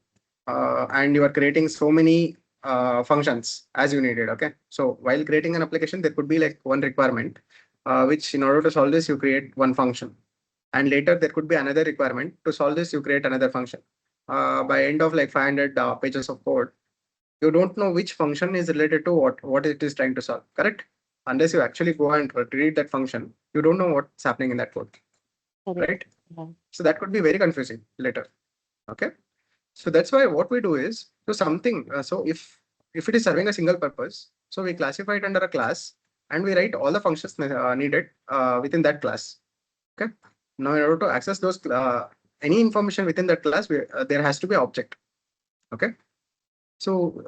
[SPEAKER 1] and you are creating so many functions as you needed. Okay, so while creating an application, there could be like one requirement, which in order to solve this, you create one function, and later there could be another requirement to solve this, you create another function. By end of like 500 pages of code, you don't know which function is related to what it is trying to solve, correct? Unless you actually go and read that function, you don't know what's happening in that code,
[SPEAKER 2] Correct.
[SPEAKER 1] right?
[SPEAKER 2] Yeah.
[SPEAKER 1] So that could be very confusing later. Okay, so that's why what we do is, so something so if it is serving a single purpose, so we classify it under a class and we write all the functions needed within that class. Okay, now in order to access those any information within that class, there has to be object. Okay, so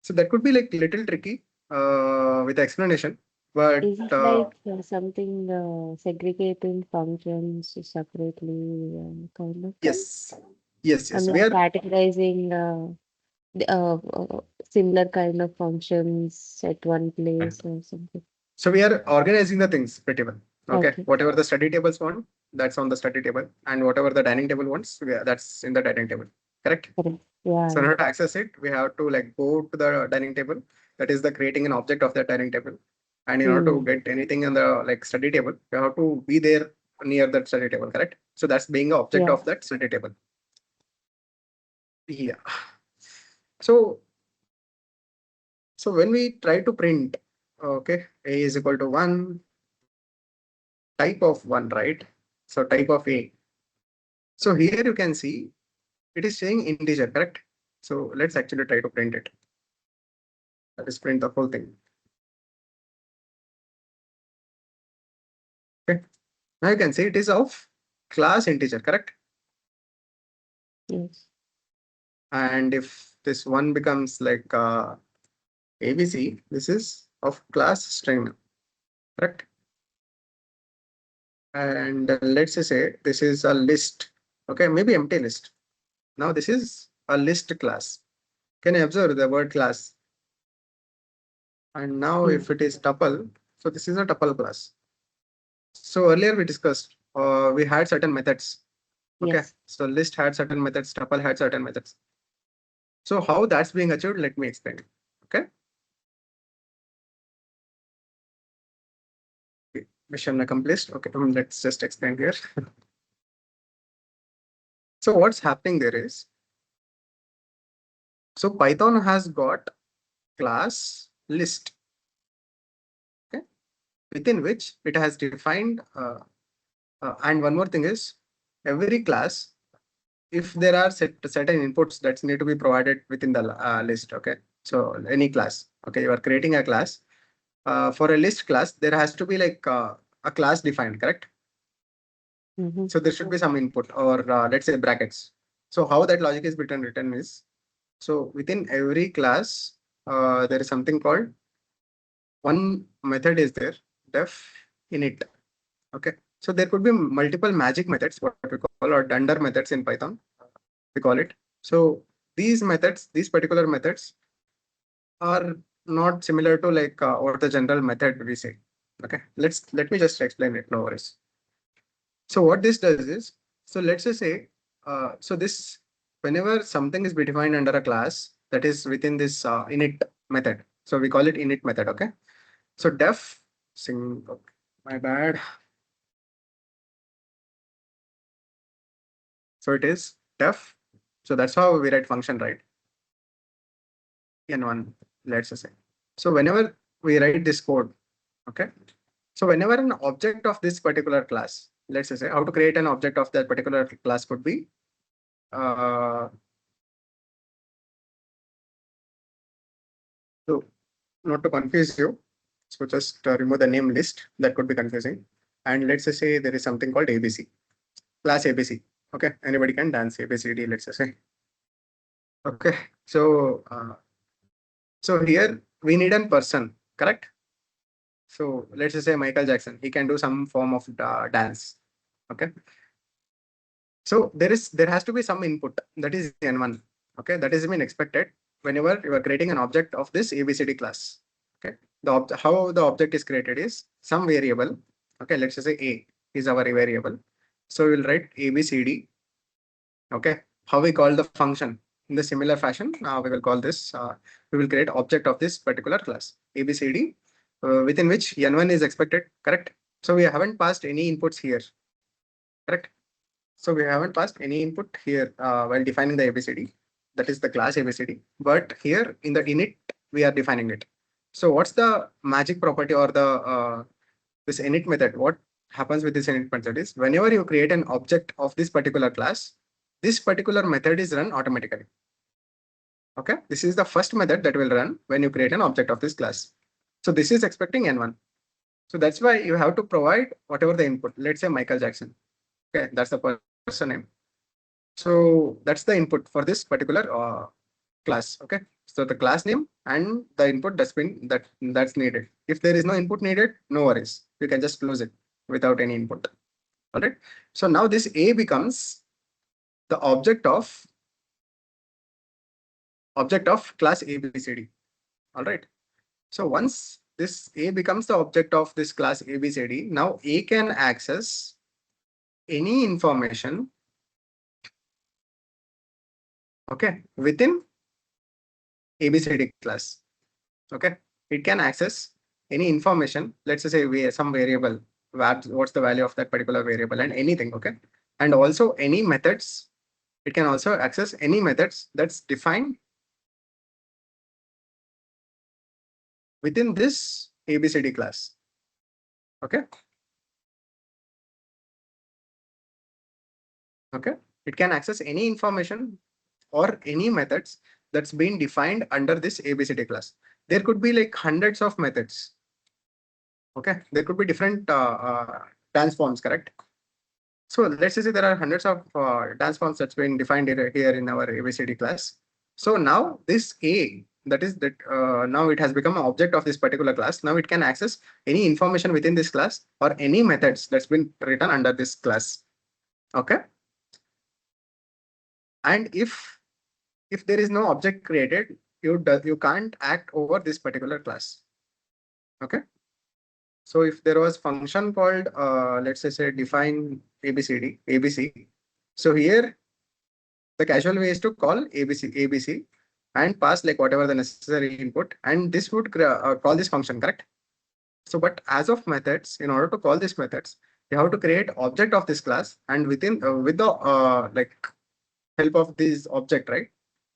[SPEAKER 1] so that could be like little tricky with the explanation, but
[SPEAKER 2] Is it like something segregating functions separately kind of thing?
[SPEAKER 1] yes, yes,
[SPEAKER 2] I'm
[SPEAKER 1] we
[SPEAKER 2] like
[SPEAKER 1] are,
[SPEAKER 2] categorizing similar kind of functions at one place or something.
[SPEAKER 1] so we are organizing the things pretty well. Okay,
[SPEAKER 2] Okay.
[SPEAKER 1] whatever the study tables want, that's on the study table, and whatever the dining table wants, that's in the dining table. correct?
[SPEAKER 2] Yeah.
[SPEAKER 1] So in order to access it, we have to like go to the dining table. That is the creating an object of that dining table. And in order to get anything in the like study table, we have to be there near that study table, correct? So that's being an object
[SPEAKER 2] Yeah.
[SPEAKER 1] of that study table. Yeah. So so when we try to print, okay, A is equal to 1, type of 1, right? So type of A. So here you can see it is saying integer, correct? So let's actually try to print it. That is print the whole thing. Okay. Now you can see it is of class integer, correct?
[SPEAKER 2] Yes.
[SPEAKER 1] And if this one becomes like ABC, this is of class string, correct? And let's just say this is a list, okay, maybe empty list. Now this is a list class. Can you observe the word class? And now
[SPEAKER 2] Mm.
[SPEAKER 1] if it is tuple, so this is a tuple class. So earlier we discussed, we had certain methods. Okay,
[SPEAKER 2] Yes.
[SPEAKER 1] so list had certain methods, tuple had certain methods. So how that's being achieved, let me explain. Okay. Mission accomplished. Okay, let's just explain here. So what's happening there is, so Python has got class list, okay, within which it has defined, and one more thing is, every class, if there are certain inputs that need to be provided within the list, okay. So any class, okay, you are creating a class. For a list class, there has to be like a class defined, correct?
[SPEAKER 2] Mm-hmm.
[SPEAKER 1] So there should be some input or let's say brackets. So how that logic is written is, so within every class, there is something called one method is there, def init. Okay. So there could be multiple magic methods, what we call, or dunder methods in Python, we call it. So these methods, these particular methods are not similar to like what the general method we say. Okay. Let me just explain it. No worries. So what this does is, so let's just say, so this, whenever something is defined under a class that is within this init method, so we call it init method, okay? So def, okay, my bad. So it is def. So that's how we write function, right? N1, let's just say. So whenever we write this code, okay? So whenever an object of this particular class, let's just say how to create an object of that particular class could be, uh, so not to confuse you. So just remove the name list that could be confusing. And let's just say there is something called ABC, class ABC. Okay, anybody can dance ABCD, let's just say. Okay, so here we need a person, correct? So let's just say Michael Jackson, he can do some form of dance. Okay, so there has to be some input that is N1. Okay, that is been expected whenever you are creating an object of this ABCD class. Okay, how the object is created is some variable. Okay, let's just say A is our variable. So we will write ABCD. Okay, how we call the function in the similar fashion, we will call this, we will create object of this particular class ABCD, within which N1 is expected, correct? So we haven't passed any inputs here, correct? So we haven't passed any input here while defining the ABCD. That is the class ABCD. But here in the init, we are defining it. So what's the magic property or the this init method? What happens with this init method is, whenever you create an object of this particular class, this particular method is run automatically. Okay, this is the first method that will run when you create an object of this class. So this is expecting N1. So that's why you have to provide whatever the input. Let's say Michael Jackson. Okay, that's the person name. So that's the input for this particular class. Okay. So the class name and the input that's needed. If there is no input needed, no worries. You can just close it without any input. All right. So now this A becomes the object of class ABCD. All right. So once this A becomes the object of this class ABCD, now A can access any information Okay, within ABCD class. Okay, it can access any information. Let's say some variable. What's the value of that particular variable and anything. Okay, and also any methods. It can also access any methods that's defined within this ABCD class. Okay. Okay. It can access any information or any methods that's been defined under this ABCD class. There could be like hundreds of methods. Okay. There could be different transforms, correct? So let's say there are hundreds of transforms that's been defined here in our ABCD class. So now this A, that is that now it has become an object of this particular class. Now it can access any information within this class or any methods that's been written under this class. Okay. And if there is no object created, you can't act over this particular class. Okay. So if there was function called let's say define ABC. So here the casual way is to call ABC and pass like whatever the necessary input, and this would call this function, correct? So but as of methods, in order to call these methods, you have to create object of this class, and within with the like help of this object, right?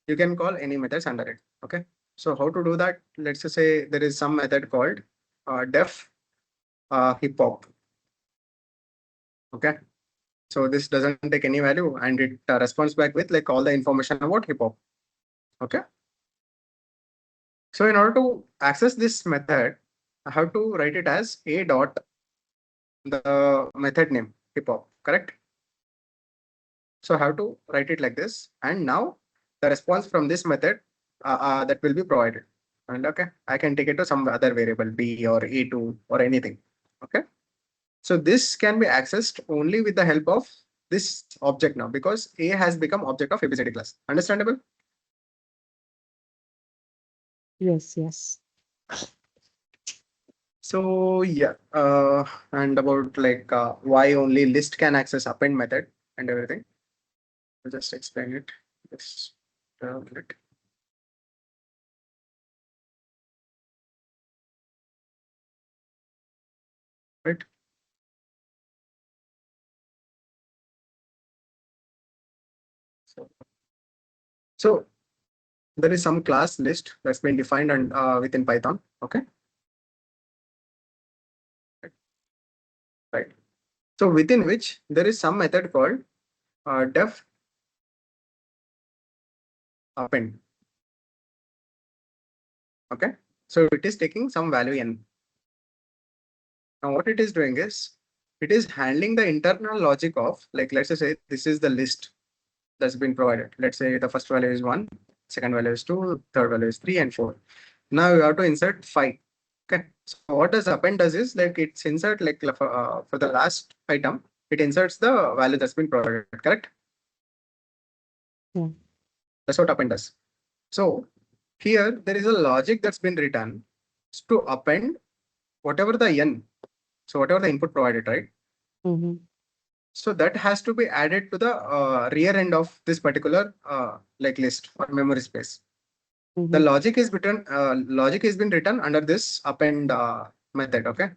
[SPEAKER 1] You can call any methods under it. Okay. So how to do that? Let's just say there is some method called def hip hop. Okay. So this doesn't take any value and it responds back with like all the information about hip hop. Okay. So in order to access this method, I have to write it as a dot the method name hip hop, correct? So I have to write it like this. And now the response from this method that will be provided. And okay, I can take it to some other variable B or E2 or anything. Okay. So this can be accessed only with the help of this object now because A has become object of ABCD class. Understandable?
[SPEAKER 2] Yes, yes.
[SPEAKER 1] So yeah, and about like why only list can access append method and everything. I'll just explain it. Just it. Right. So there is some class list that's been defined and within Python. Okay. Right. So within which there is some method called def append. Okay. So it is taking some value n. Now what it is doing is it is handling the internal logic of like let's just say this is the list that's been provided. Let's say the first value is 1, second value is 2, third value is 3 and 4. Now you have to insert 5. Okay. So what does append does is like it's insert like for the last item, it inserts the value that's been provided, correct?
[SPEAKER 2] Yeah.
[SPEAKER 1] That's what append does. So here there is a logic that's been written to append whatever the n. So whatever the input provided, right?
[SPEAKER 2] Mm-hmm.
[SPEAKER 1] So that has to be added to the rear end of this particular like list or memory space. The
[SPEAKER 2] Mm-hmm.
[SPEAKER 1] logic is written. Logic has been written under this append method. Okay,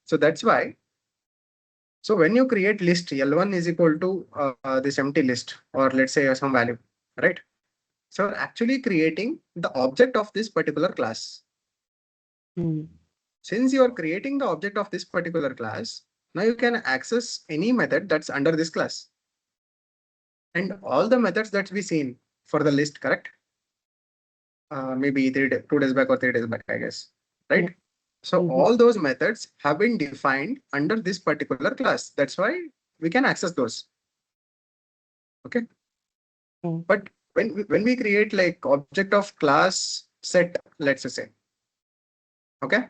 [SPEAKER 1] so that's why. So when you create list, L1 is equal to this empty list, or let's say some value, right? So actually creating the object of this particular class.
[SPEAKER 2] Mm.
[SPEAKER 1] Since you are creating the object of this particular class, now you can access any method that's under this class. And all the methods that we seen for the list, correct? Maybe 2 days back or 3 days back, I guess,
[SPEAKER 2] Yeah.
[SPEAKER 1] right? So
[SPEAKER 2] Mm-hmm.
[SPEAKER 1] all those methods have been defined under this particular class. That's why we can access those. Okay.
[SPEAKER 2] Mm.
[SPEAKER 1] But when we create like object of class set, let's just say, okay.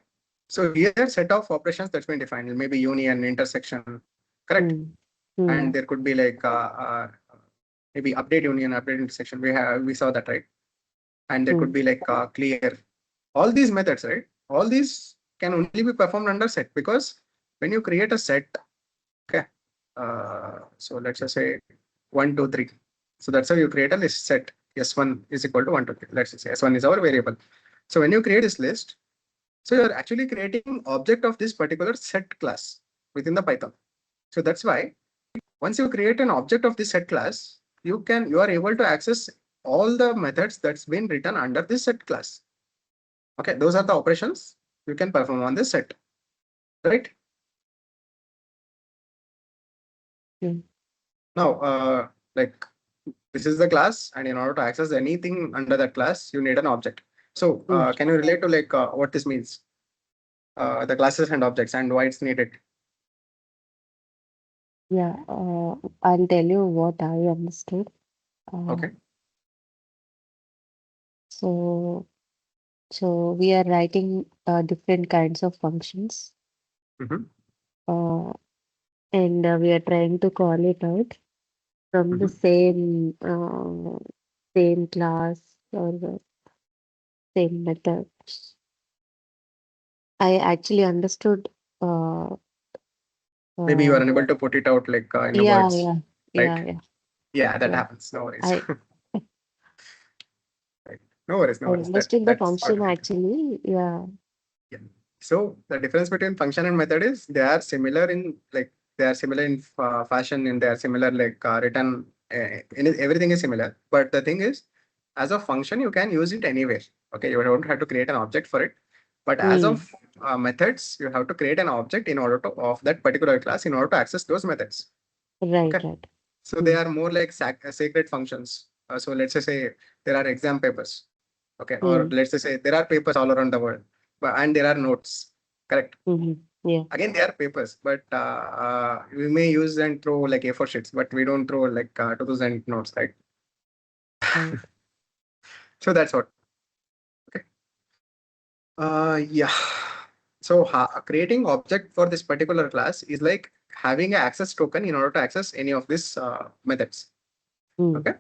[SPEAKER 1] So here set of operations that's been defined, maybe union, intersection, correct?
[SPEAKER 2] Mm. Mm,
[SPEAKER 1] And
[SPEAKER 2] yeah.
[SPEAKER 1] there could be like maybe update union, update intersection. We saw that, right? And there could
[SPEAKER 2] Mm.
[SPEAKER 1] be like clear. All these methods, right? All these can only be performed under set because when you create a set, okay. So let's just say 1, 2, 3. So that's how you create a list set S1 is equal to 1 to 3. Let's say S1 is our variable. So when you create this list, so you're actually creating object of this particular set class within the Python. So that's why once you create an object of this set class, you are able to access all the methods that's been written under this set class. Okay, those are the operations you can perform on this set, right?
[SPEAKER 2] Mm.
[SPEAKER 1] Now, like this is the class, and in order to access anything under that class, you need an object. So,
[SPEAKER 2] Mm.
[SPEAKER 1] can you relate to like what this means? The classes and objects and why it's needed.
[SPEAKER 2] Yeah, I'll tell you what I understood. Uh,
[SPEAKER 1] Okay.
[SPEAKER 2] so, so we are writing different kinds of functions,
[SPEAKER 1] Mm-hmm.
[SPEAKER 2] uh, and we are trying to call it out from the
[SPEAKER 1] Mm-hmm.
[SPEAKER 2] same class or the same method. I actually understood. Uh,
[SPEAKER 1] Maybe you
[SPEAKER 2] uh,
[SPEAKER 1] are unable to put it out like in the
[SPEAKER 2] yeah,
[SPEAKER 1] words,
[SPEAKER 2] yeah,
[SPEAKER 1] right?
[SPEAKER 2] yeah, yeah,
[SPEAKER 1] Yeah, that
[SPEAKER 2] yeah.
[SPEAKER 1] happens. No worries.
[SPEAKER 2] I
[SPEAKER 1] Right. No worries. No
[SPEAKER 2] I
[SPEAKER 1] worries.
[SPEAKER 2] understood the
[SPEAKER 1] That's part
[SPEAKER 2] function
[SPEAKER 1] of it.
[SPEAKER 2] actually. Yeah.
[SPEAKER 1] Yeah. So the difference between function and method is they are similar in fashion and they are similar like written everything is similar. But the thing is, as a function, you can use it anywhere. Okay, you don't have to create an object for it. But as
[SPEAKER 2] Mm,
[SPEAKER 1] of methods, you have to create an object in order to of that particular class in order to access those methods.
[SPEAKER 2] right,
[SPEAKER 1] Okay,
[SPEAKER 2] right.
[SPEAKER 1] so they
[SPEAKER 2] Mm,
[SPEAKER 1] are more like sacred functions. So let's just say there are exam papers. Okay, or
[SPEAKER 2] mm,
[SPEAKER 1] let's just say there are papers all around the world, and there are notes. Correct.
[SPEAKER 2] mm-hmm. Yeah,
[SPEAKER 1] Again, they are papers, but we may use and throw like A4 sheets, but we don't throw like 2000 notes, right?
[SPEAKER 2] right.
[SPEAKER 1] So that's what. Okay. Yeah. So creating object for this particular class is like having an access token in order to access any of these methods.
[SPEAKER 2] Mm,
[SPEAKER 1] Okay.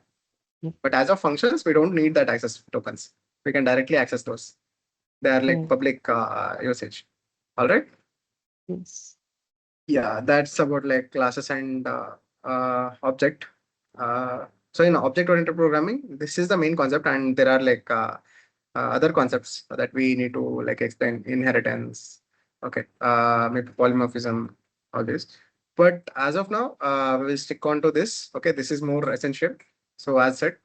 [SPEAKER 2] yeah,
[SPEAKER 1] But as of functions, we don't need that access tokens. We can directly access those. They are like
[SPEAKER 2] right.
[SPEAKER 1] public usage. All right.
[SPEAKER 2] Yes.
[SPEAKER 1] Yeah, that's about like classes and object. So in object-oriented programming, this is the main concept, and there are like other concepts that we need to like explain: inheritance, okay, maybe polymorphism, all this. But as of now, we'll stick on to this. Okay, this is more essential. So as said,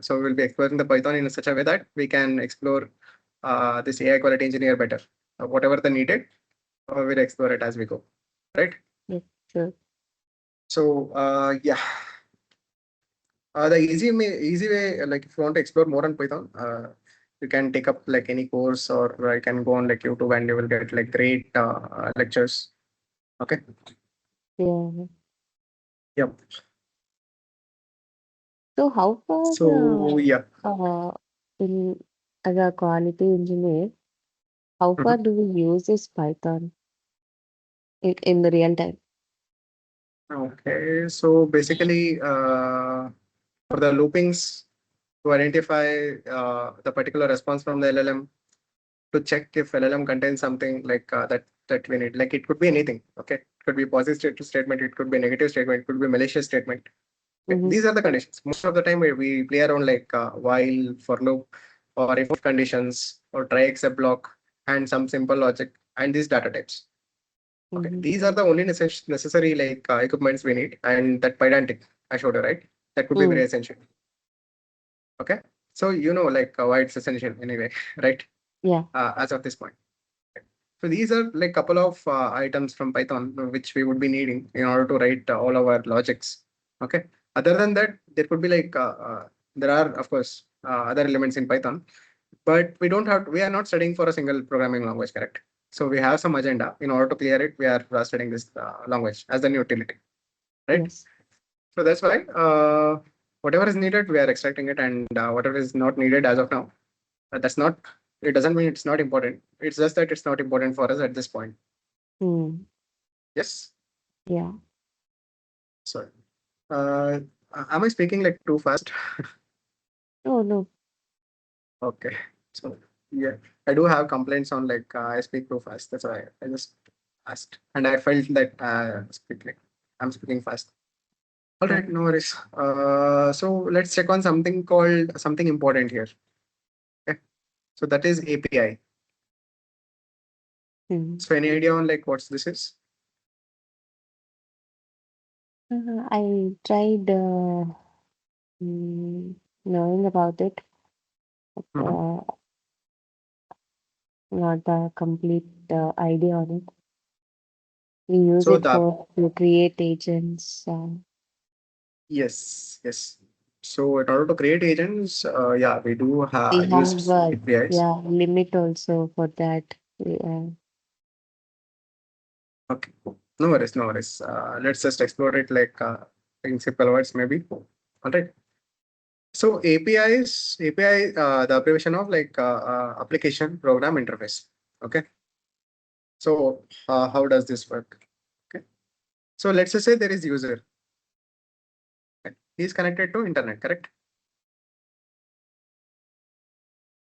[SPEAKER 1] so we'll be exploring the Python in such a way that we can explore this AI quality engineer better. Whatever the needed, we'll explore it as we go. Right.
[SPEAKER 2] Yes, sure.
[SPEAKER 1] So yeah, the easy way, like if you want to explore more on Python, you can take up like any course or you can go on like YouTube and you will get like great lectures. Okay.
[SPEAKER 2] Yeah.
[SPEAKER 1] Yep.
[SPEAKER 2] So how far
[SPEAKER 1] So yeah.
[SPEAKER 2] in as a quality engineer, how far
[SPEAKER 1] Mhm.
[SPEAKER 2] do we use this Python in the real time?
[SPEAKER 1] Okay. So basically, for the loopings to identify the particular response from the LLM, to check if LLM contains something like that we need. Like it could be anything. Okay, it could be positive statement, it could be negative statement, it could be malicious statement. Okay?
[SPEAKER 2] Mm-hmm.
[SPEAKER 1] These are the conditions. Most of the time we play around like while, for loop, or if conditions, or try except block, and some simple logic, and these data types. Okay,
[SPEAKER 2] Mm-hmm.
[SPEAKER 1] these are the only necessary like equipments we need, and that Pydantic I showed you, right? That could be very
[SPEAKER 2] Mm,
[SPEAKER 1] essential. Okay, so like why it's essential anyway, right?
[SPEAKER 2] yeah.
[SPEAKER 1] As of this point. So these are like couple of items from Python which we would be needing in order to write all our logics. Okay. Other than that, there could be like there are of course other elements in Python, but we don't have. We are not studying for a single programming language, correct? So we have some agenda. In order to clear it, we are studying this language as the new utility, right?
[SPEAKER 2] Yes.
[SPEAKER 1] So that's why whatever is needed, we are extracting it, and whatever is not needed as of now, that's not. It doesn't mean it's not important. It's just that it's not important for us at this point.
[SPEAKER 2] Mm,
[SPEAKER 1] Yes.
[SPEAKER 2] yeah.
[SPEAKER 1] Sorry. Uh, am I speaking like too fast?
[SPEAKER 2] Oh no.
[SPEAKER 1] Okay. So yeah, I do have complaints on like I speak too fast. That's why I just asked, and I felt that I'm speaking fast. All right, no worries. So let's check on something called something important here. Okay. So that is API.
[SPEAKER 2] Mm.
[SPEAKER 1] So any idea on like what this is?
[SPEAKER 2] I tried knowing about it, but
[SPEAKER 1] Mhm.
[SPEAKER 2] not a complete idea on it. We use
[SPEAKER 1] So
[SPEAKER 2] it
[SPEAKER 1] the
[SPEAKER 2] for to create agents.
[SPEAKER 1] yes. So in order to create agents, yeah, we do
[SPEAKER 2] We have
[SPEAKER 1] use APIs.
[SPEAKER 2] yeah limit also for that.
[SPEAKER 1] Okay, no worries. Let's just explore it like in simple words, maybe. All right. So API, the abbreviation of like application program interface. Okay. So how does this work? Okay. So let's just say there is user. Okay. He is connected to internet, correct?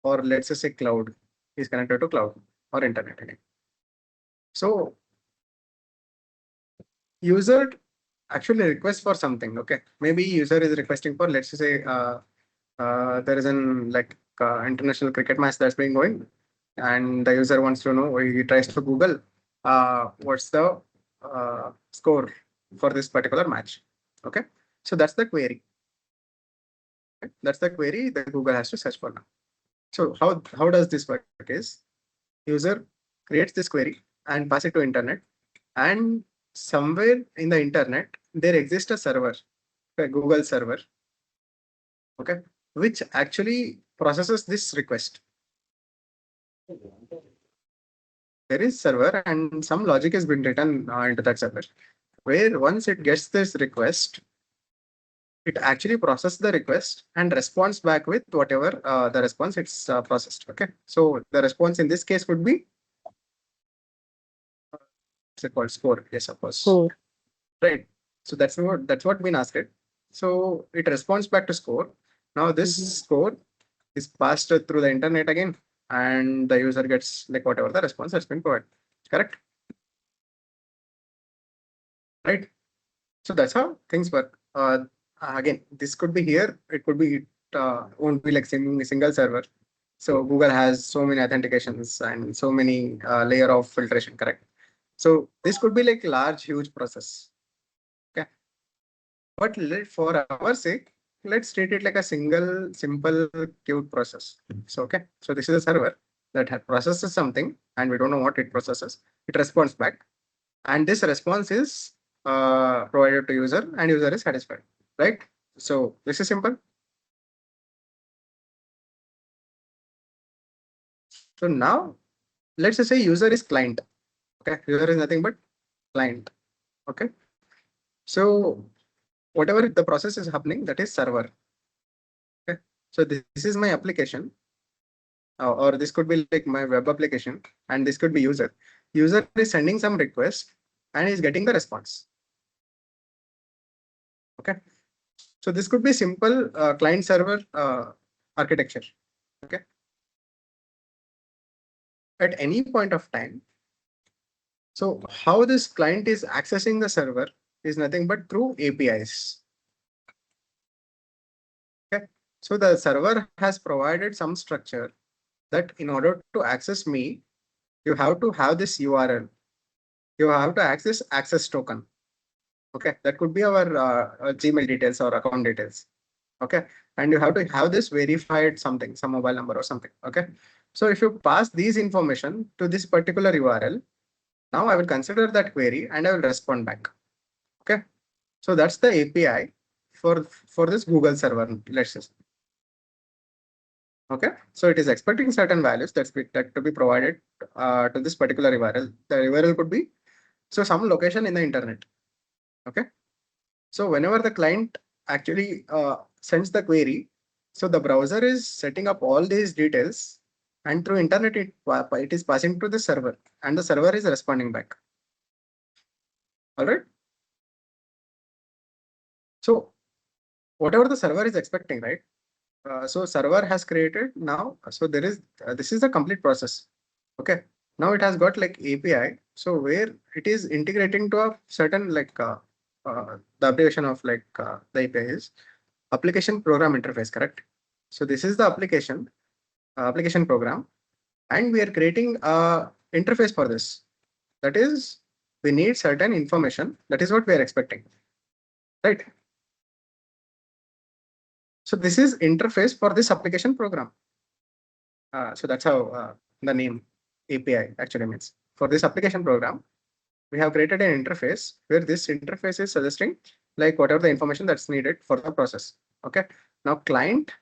[SPEAKER 1] Or let's just say cloud. He is connected to cloud or internet again. So user actually requests for something. Okay. Maybe user is requesting for, let's say there is an like international cricket match that's been going, and the user wants to know, or he tries to Google what's the score for this particular match. Okay, so that's the query. Okay? That's the query that Google has to search for now. So how does this work is user creates this query and pass it to internet, and somewhere in the internet there exists a server, a Google server, okay, which actually processes this request. There is server and some logic has been written into that server, where once it gets this request, it actually processes the request and responds back with whatever the response it's processed. Okay, so the response in this case would be what's it called, score. Yes, of course,
[SPEAKER 2] Core.
[SPEAKER 1] right. So that's what been asked. So it responds back to score. Now this
[SPEAKER 2] Mhm.
[SPEAKER 1] score is passed through the internet again, and the user gets like whatever the response has been provided. Correct, right? So that's how things work. Again, this could be here. It could be. It won't be like single server. So Google has so many authentications and so many layer of filtration. Correct. So this could be like large, huge process. Okay. But for our sake, let's treat it like a single, simple, cute process. So okay. So this is a server that processes something, and we don't know what it processes. It responds back, and this response is provided to user, and user is satisfied, right? So this is simple. So now let's just say user is client. Okay, user is nothing but client. Okay, so whatever the process is happening, that is server. Okay, so this is my application, or this could be like my web application, and this could be user. User is sending some request and is getting the response. Okay, so this could be simple client server architecture. Okay, at any point of time. So how this client is accessing the server is nothing but through APIs. Okay. So the server has provided some structure that in order to access me, you have to have this URL. You have to access access token. Okay. That could be our Gmail details or account details. Okay. And you have to have this verified something, some mobile number or something. Okay. So if you pass these information to this particular URL, now I will consider that query and I will respond back. Okay. So that's the API for this Google server. Let's just okay. So it is expecting certain values that to be provided to this particular URL. The URL could be so some location in the internet. Okay. So whenever the client actually sends the query, so the browser is setting up all these details, and through internet it is passing to the server, and the server is responding back. All right. So whatever the server is expecting, right? So server has created now. So there is this is the complete process. Okay. Now it has got like API. So where it is integrating to a certain like the abbreviation of the API is application program interface, correct? So this is the application program, and we are creating a interface for this. That is, we need certain information. That is what we are expecting, right? So this is interface for this application program. So that's how the name API actually means. For this application program, we have created an interface where this interface is suggesting like whatever the information that's needed for the process. Okay. Now client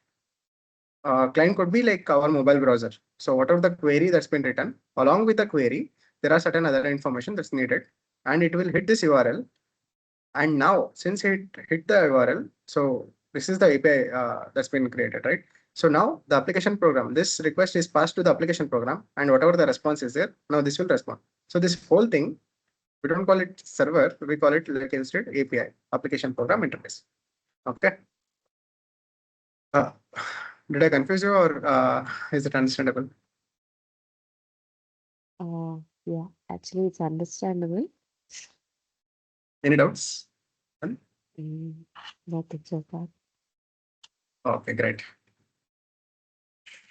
[SPEAKER 1] could be like our mobile browser. So whatever the query that's been written, along with the query, there are certain other information that's needed, and it will hit this URL. And now, since it hit the URL, so this is the API that's been created, right? So now the application program, this request is passed to the application program, and whatever the response is there, now this will respond. So this whole thing, we don't call it server, we call it like instead API, application program interface. Okay. Uh, did I confuse you, or is it understandable?
[SPEAKER 2] Yeah, actually, it's understandable.
[SPEAKER 1] Any doubts? None?
[SPEAKER 2] Nothing so far.
[SPEAKER 1] Okay, great.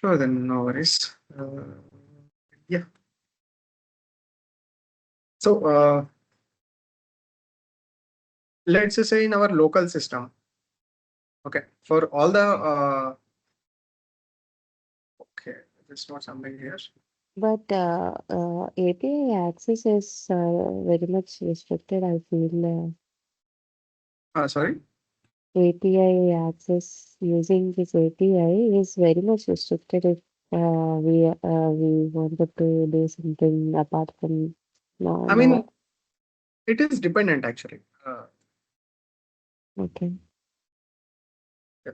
[SPEAKER 1] Sure, then no worries. Yeah. So let's just say in our local system, okay, for all the okay, it's not something here.
[SPEAKER 2] But API access is very much restricted, I feel.
[SPEAKER 1] Sorry.
[SPEAKER 2] API access using this API is very much restricted if we wanted to do something apart from
[SPEAKER 1] I
[SPEAKER 2] the
[SPEAKER 1] mean, it is dependent actually.
[SPEAKER 2] okay.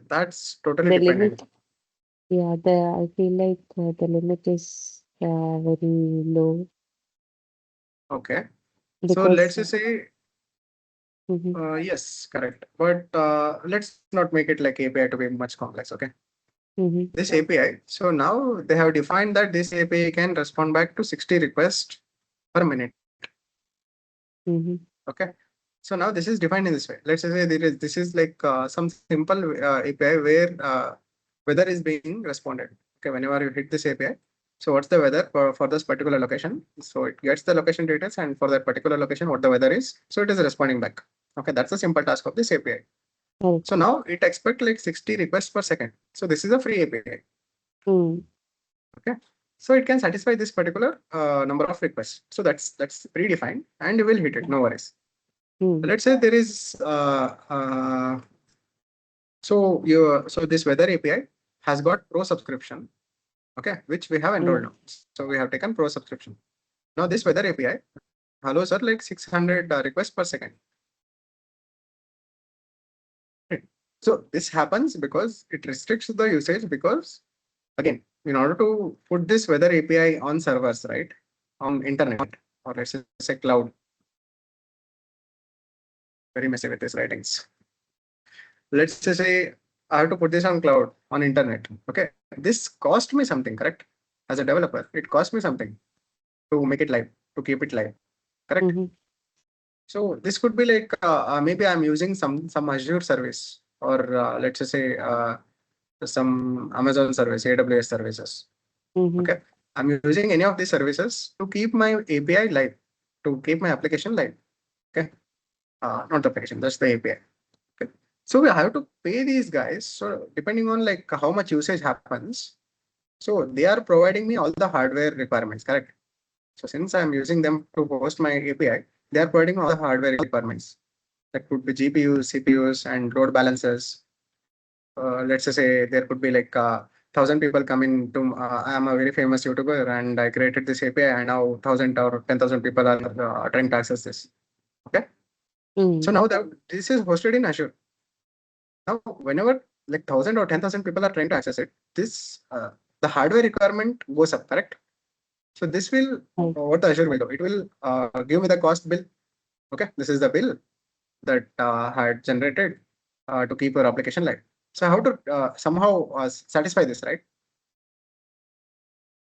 [SPEAKER 1] That's totally
[SPEAKER 2] The limit,
[SPEAKER 1] dependent.
[SPEAKER 2] yeah, I feel like the limit is very low
[SPEAKER 1] Okay. So
[SPEAKER 2] because
[SPEAKER 1] let's just say
[SPEAKER 2] mhm,
[SPEAKER 1] yes, correct. But let's not make it like API to be much complex. Okay.
[SPEAKER 2] mhm,
[SPEAKER 1] This API. So now they have defined that this API can respond back to 60 requests per minute.
[SPEAKER 2] mhm,
[SPEAKER 1] Okay. So now this is defined in this way. Let's say this is like some simple API where weather is being responded. Okay, whenever you hit this API, so what's the weather for this particular location? So it gets the location details, and for that particular location, what the weather is. So it is responding back. Okay, that's the simple task of this API.
[SPEAKER 2] correct.
[SPEAKER 1] So now it expects like 60 requests per second. So this is a free API.
[SPEAKER 2] Mm,
[SPEAKER 1] Okay. So it can satisfy this particular number of requests. So that's predefined, and you will hit it. No worries.
[SPEAKER 2] mm,
[SPEAKER 1] Let's say there is so this weather API has got pro subscription, okay, which we have enrolled
[SPEAKER 2] mm,
[SPEAKER 1] now. So we have taken pro subscription. Now this weather API allows us like 600 requests per second. Right. So this happens because it restricts the usage because again, in order to put this weather API on servers, right, on internet, or let's say cloud, very messy with these writings. Let's just say I have to put this on cloud on internet. Okay, this cost me something, correct? As a developer, it cost me something to make it live, to keep it live, correct?
[SPEAKER 2] mhm,
[SPEAKER 1] So this could be like maybe I'm using some Azure service, or let's just say some Amazon service, AWS services.
[SPEAKER 2] mhm,
[SPEAKER 1] Okay, I'm using any of these services to keep my API live, to keep my application live. Okay, not the application, that's the API. Okay. So we have to pay these guys. So depending on like how much usage happens, so they are providing me all the hardware requirements, correct? So since I'm using them to host my API, they are providing all the hardware requirements. That could be GPUs, CPUs, and load balancers. Let's just say there could be like 1,000 people coming to. I am a very famous YouTuber, and I created this API, and now 1,000 or 10,000 people are trying to access this. Okay. So
[SPEAKER 2] mm,
[SPEAKER 1] now that this is hosted in Azure. Now, whenever like 1,000 or 10,000 people are trying to access it, this the hardware requirement goes up, correct? So this will
[SPEAKER 2] right.
[SPEAKER 1] what the Azure will do. It will give me the cost bill. Okay, this is the bill that had generated to keep your application live. So how to somehow satisfy this, right?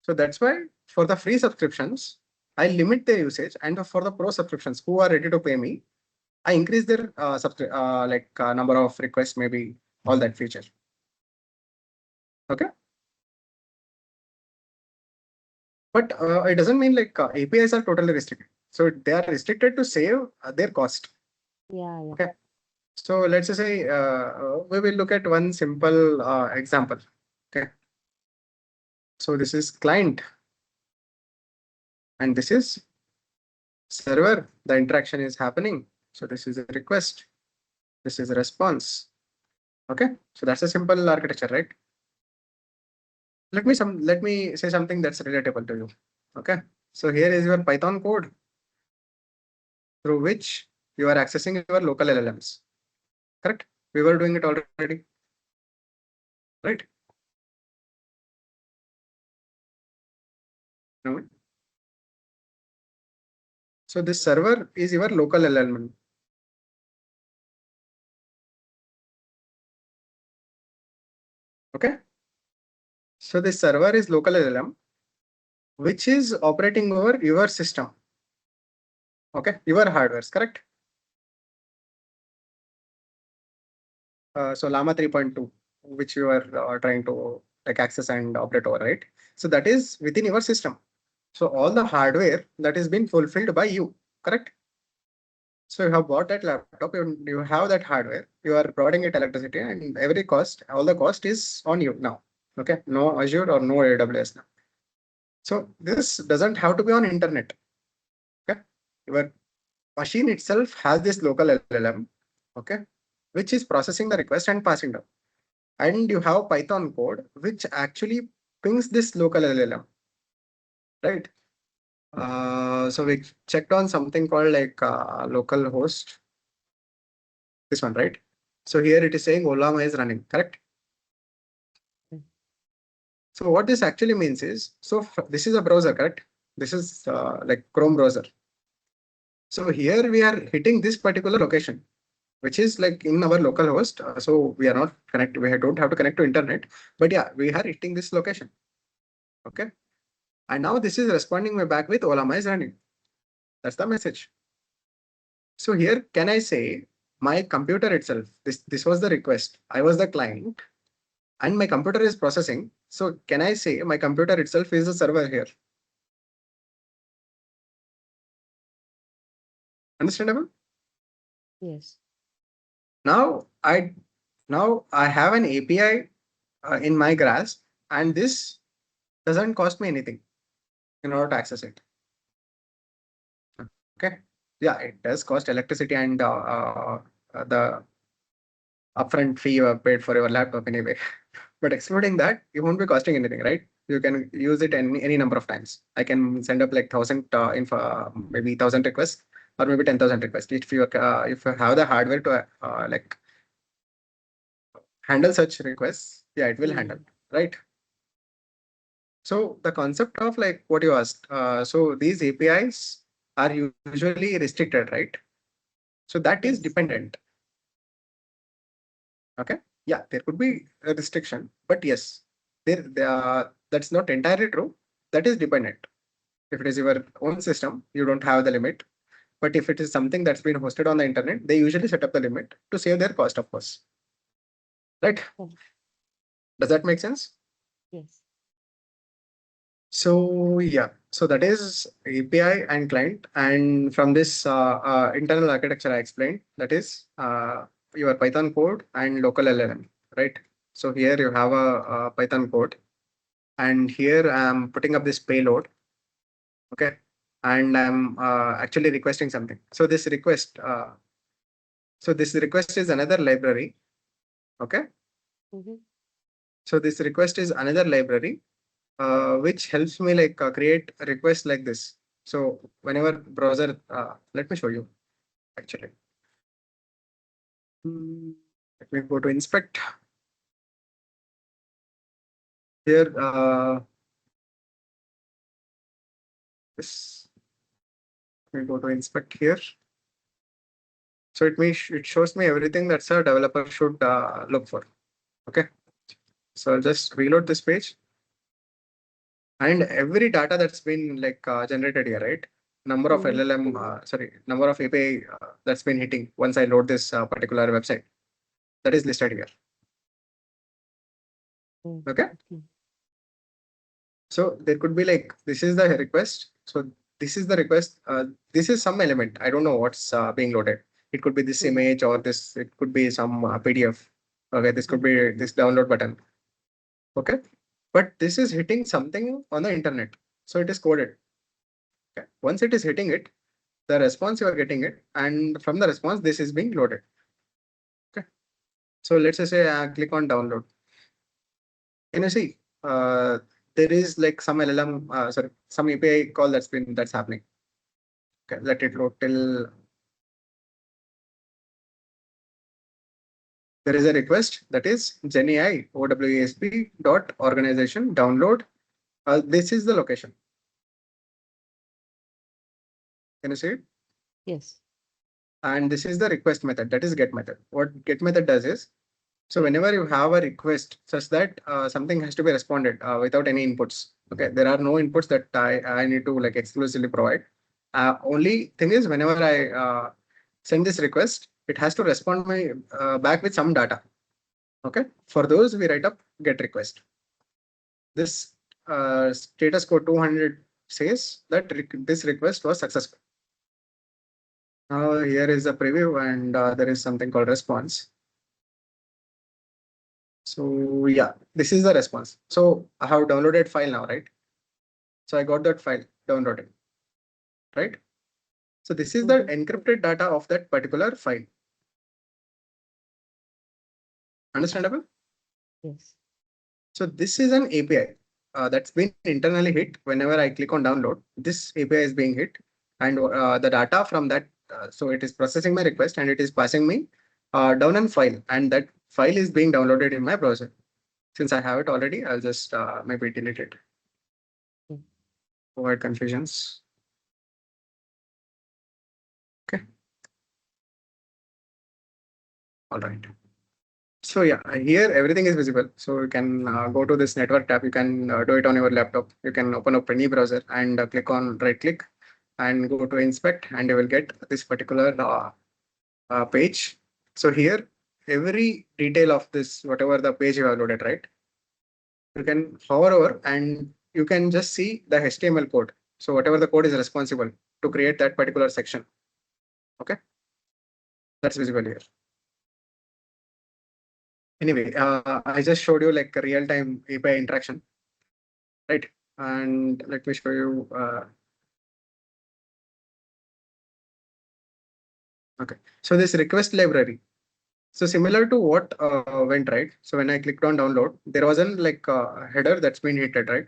[SPEAKER 1] So that's why for the free subscriptions, I limit their usage, and for the pro subscriptions who are ready to pay me, I increase their number of requests, maybe all that feature. Okay. But it doesn't mean like APIs are totally restricted. So they are restricted to save their cost.
[SPEAKER 2] Yeah, yeah.
[SPEAKER 1] Okay. So let's just say we will look at one simple example. Okay. So this is client and this is server. The interaction is happening. So this is a request. This is a response. Okay. So that's a simple architecture, right? Let me say something that's relatable to you. Okay. So here is your Python code through which you are accessing your local LLMs. Correct? We were doing it already, right? No. So this server is your local LLM. Okay. So this server is local LLM, which is operating over your system. Okay, your hardwares, correct? So Llama 3.2, which you are trying to like access and operate over, right? So that is within your system. So all the hardware that is being fulfilled by you, correct? So you have bought that laptop, you have that hardware, you are providing it electricity, and every cost, all the cost is on you now. Okay, no Azure or no AWS now. So this doesn't have to be on internet. Okay, your machine itself has this local LLM, okay, which is processing the request and passing down. And you have Python code which actually pings this local LLM, right? So we checked on something called like local host. This one, right? So here it is saying Olama is running, correct? So what this actually means is, so this is a browser, correct? This is like Chrome browser. So here we are hitting this particular location, which is like in our local host. So we are not connected. We don't have to connect to internet, but yeah, we are hitting this location. Okay. And now this is responding me back with Olama is running. That's the message. So here, can I say my computer itself, this was the request. I was the client and my computer is processing. So can I say my computer itself is the server here? Understandable?
[SPEAKER 2] Yes.
[SPEAKER 1] Now I have an API in my grasp, and this doesn't cost me anything in order to access it. Okay. Yeah, it does cost electricity and the upfront fee you have paid for your laptop anyway. But excluding that, it won't be costing anything, right? You can use it any number of times. I can send up like 1,000 maybe 1,000 requests or maybe 10,000 requests if you have the hardware to like handle such requests. Yeah, it will handle, right? So the concept of like what you asked, so these APIs are usually restricted, right? So that is
[SPEAKER 2] Yes.
[SPEAKER 1] dependent. Okay. Yeah, there could be a restriction, but yes, that's not entirely true. That is dependent. If it is your own system, you don't have the limit. But if it is something that's been hosted on the internet, they usually set up the limit to save their cost, of course. Right?
[SPEAKER 2] Oh,
[SPEAKER 1] Does that make sense?
[SPEAKER 2] yes.
[SPEAKER 1] So yeah, so that is API and client. And from this internal architecture I explained, that is your Python code and local LLM, right? So here you have a Python code, and here I'm putting up this payload, okay? And I'm actually requesting something. So this request is another library, okay?
[SPEAKER 2] Mm-hmm.
[SPEAKER 1] So this request is another library which helps me like create a request like this. So whenever browser, let me show you actually. Hmm, Let me go to inspect here. This Let me go to inspect here. So it shows me everything that's a developer should look for. Okay. So I'll just reload this page and every data that's been like generated here, right? number of LLM, number of API that's been hitting once I load this particular website. That is listed here. Okay. So there could be like, this is the request. So this is the request. This is some element. I don't know what's being loaded. It could be this image or this, it could be some PDF. Okay. This could be this download button. Okay. But this is hitting something on the internet. So it is coded. Okay. Once it is hitting it, the response you are getting it. And from the response, this is being loaded. Okay. So let's just say I click on download. Can you see? There is like some LLM, some API call that's happening. Okay, let it load till there is a request that is GenAI OWASP dot organization download. This is the location. Can you see it?
[SPEAKER 2] Yes.
[SPEAKER 1] And this is the request method, that is get method. What get method does is, so whenever you have a request such that something has to be responded without any inputs. Okay, there are no inputs that I need to like exclusively provide. Only thing is whenever I send this request, it has to respond my back with some data. Okay, for those we write up get request. This status code 200 says that this request was successful. Now here is a preview and there is something called response. So yeah, this is the response. So I have downloaded file now, right? So I got that file downloaded, right? So this is the encrypted data of that particular file. Understandable?
[SPEAKER 2] Yes.
[SPEAKER 1] So this is an API that's been internally hit. Whenever I click on download, this API is being hit, and the data from that, so it is processing my request and it is passing me down a file, and that file is being downloaded in my browser. Since I have it already, I'll just maybe delete it. Avoid confusions. Okay. All right. So yeah, here everything is visible. So you can go to this network tab. You can do it on your laptop. You can open up any browser and click on right click and go to inspect, and you will get this particular page. So here, every detail of this, whatever the page you have loaded, right? You can hover over and you can just see the HTML code. So whatever the code is responsible to create that particular section. Okay, that's visible here. Anyway, I just showed you like a real-time API interaction, right? And let me show you. Okay, so this request library. So similar to what went right. So when I clicked on download, there wasn't like a header that's been hit, right?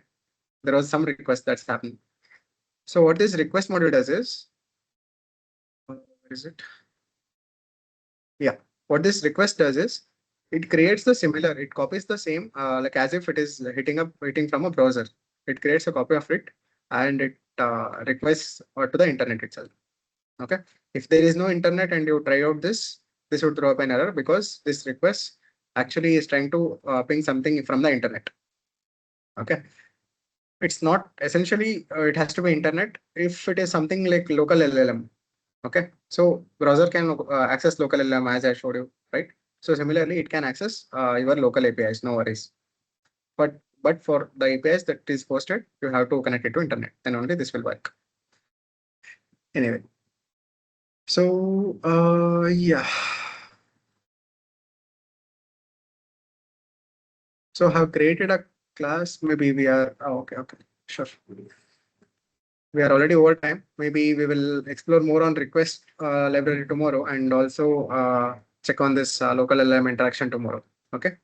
[SPEAKER 1] There was some request that's happened. So what this request module does is, where is it? Yeah, what this request does is, it creates the similar, it copies the same, like as if it is hitting from a browser. It creates a copy of it and it requests to the internet itself. Okay, if there is no internet and you try out this would throw up an error because this request actually is trying to ping something from the internet. Okay, it's not essentially it has to be internet if it is something like local LLM. Okay, so browser can access local LLM as I showed you, right? So similarly, it can access your local APIs, no worries. But for the APIs that is posted, you have to connect it to internet. Then only this will work. Anyway, so yeah. So have created a class. Maybe we are okay. Sure. We are already over time. Maybe we will explore more on request library tomorrow and also check on this local LLM interaction tomorrow. Okay.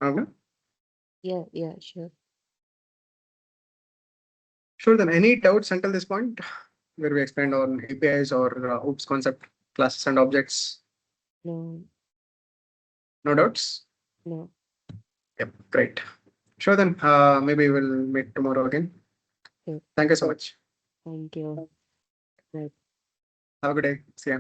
[SPEAKER 1] Okay.
[SPEAKER 2] Yeah, sure.
[SPEAKER 1] Sure. Then any doubts until this point where we explained on APIs or OOPS concept, classes and objects?
[SPEAKER 2] No,
[SPEAKER 1] No doubts?
[SPEAKER 2] no.
[SPEAKER 1] Yep. Great. Sure. Then maybe we'll meet tomorrow again.
[SPEAKER 2] Okay.
[SPEAKER 1] Thank you so much.
[SPEAKER 2] Thank you. Right.
[SPEAKER 1] Have a good day. See ya.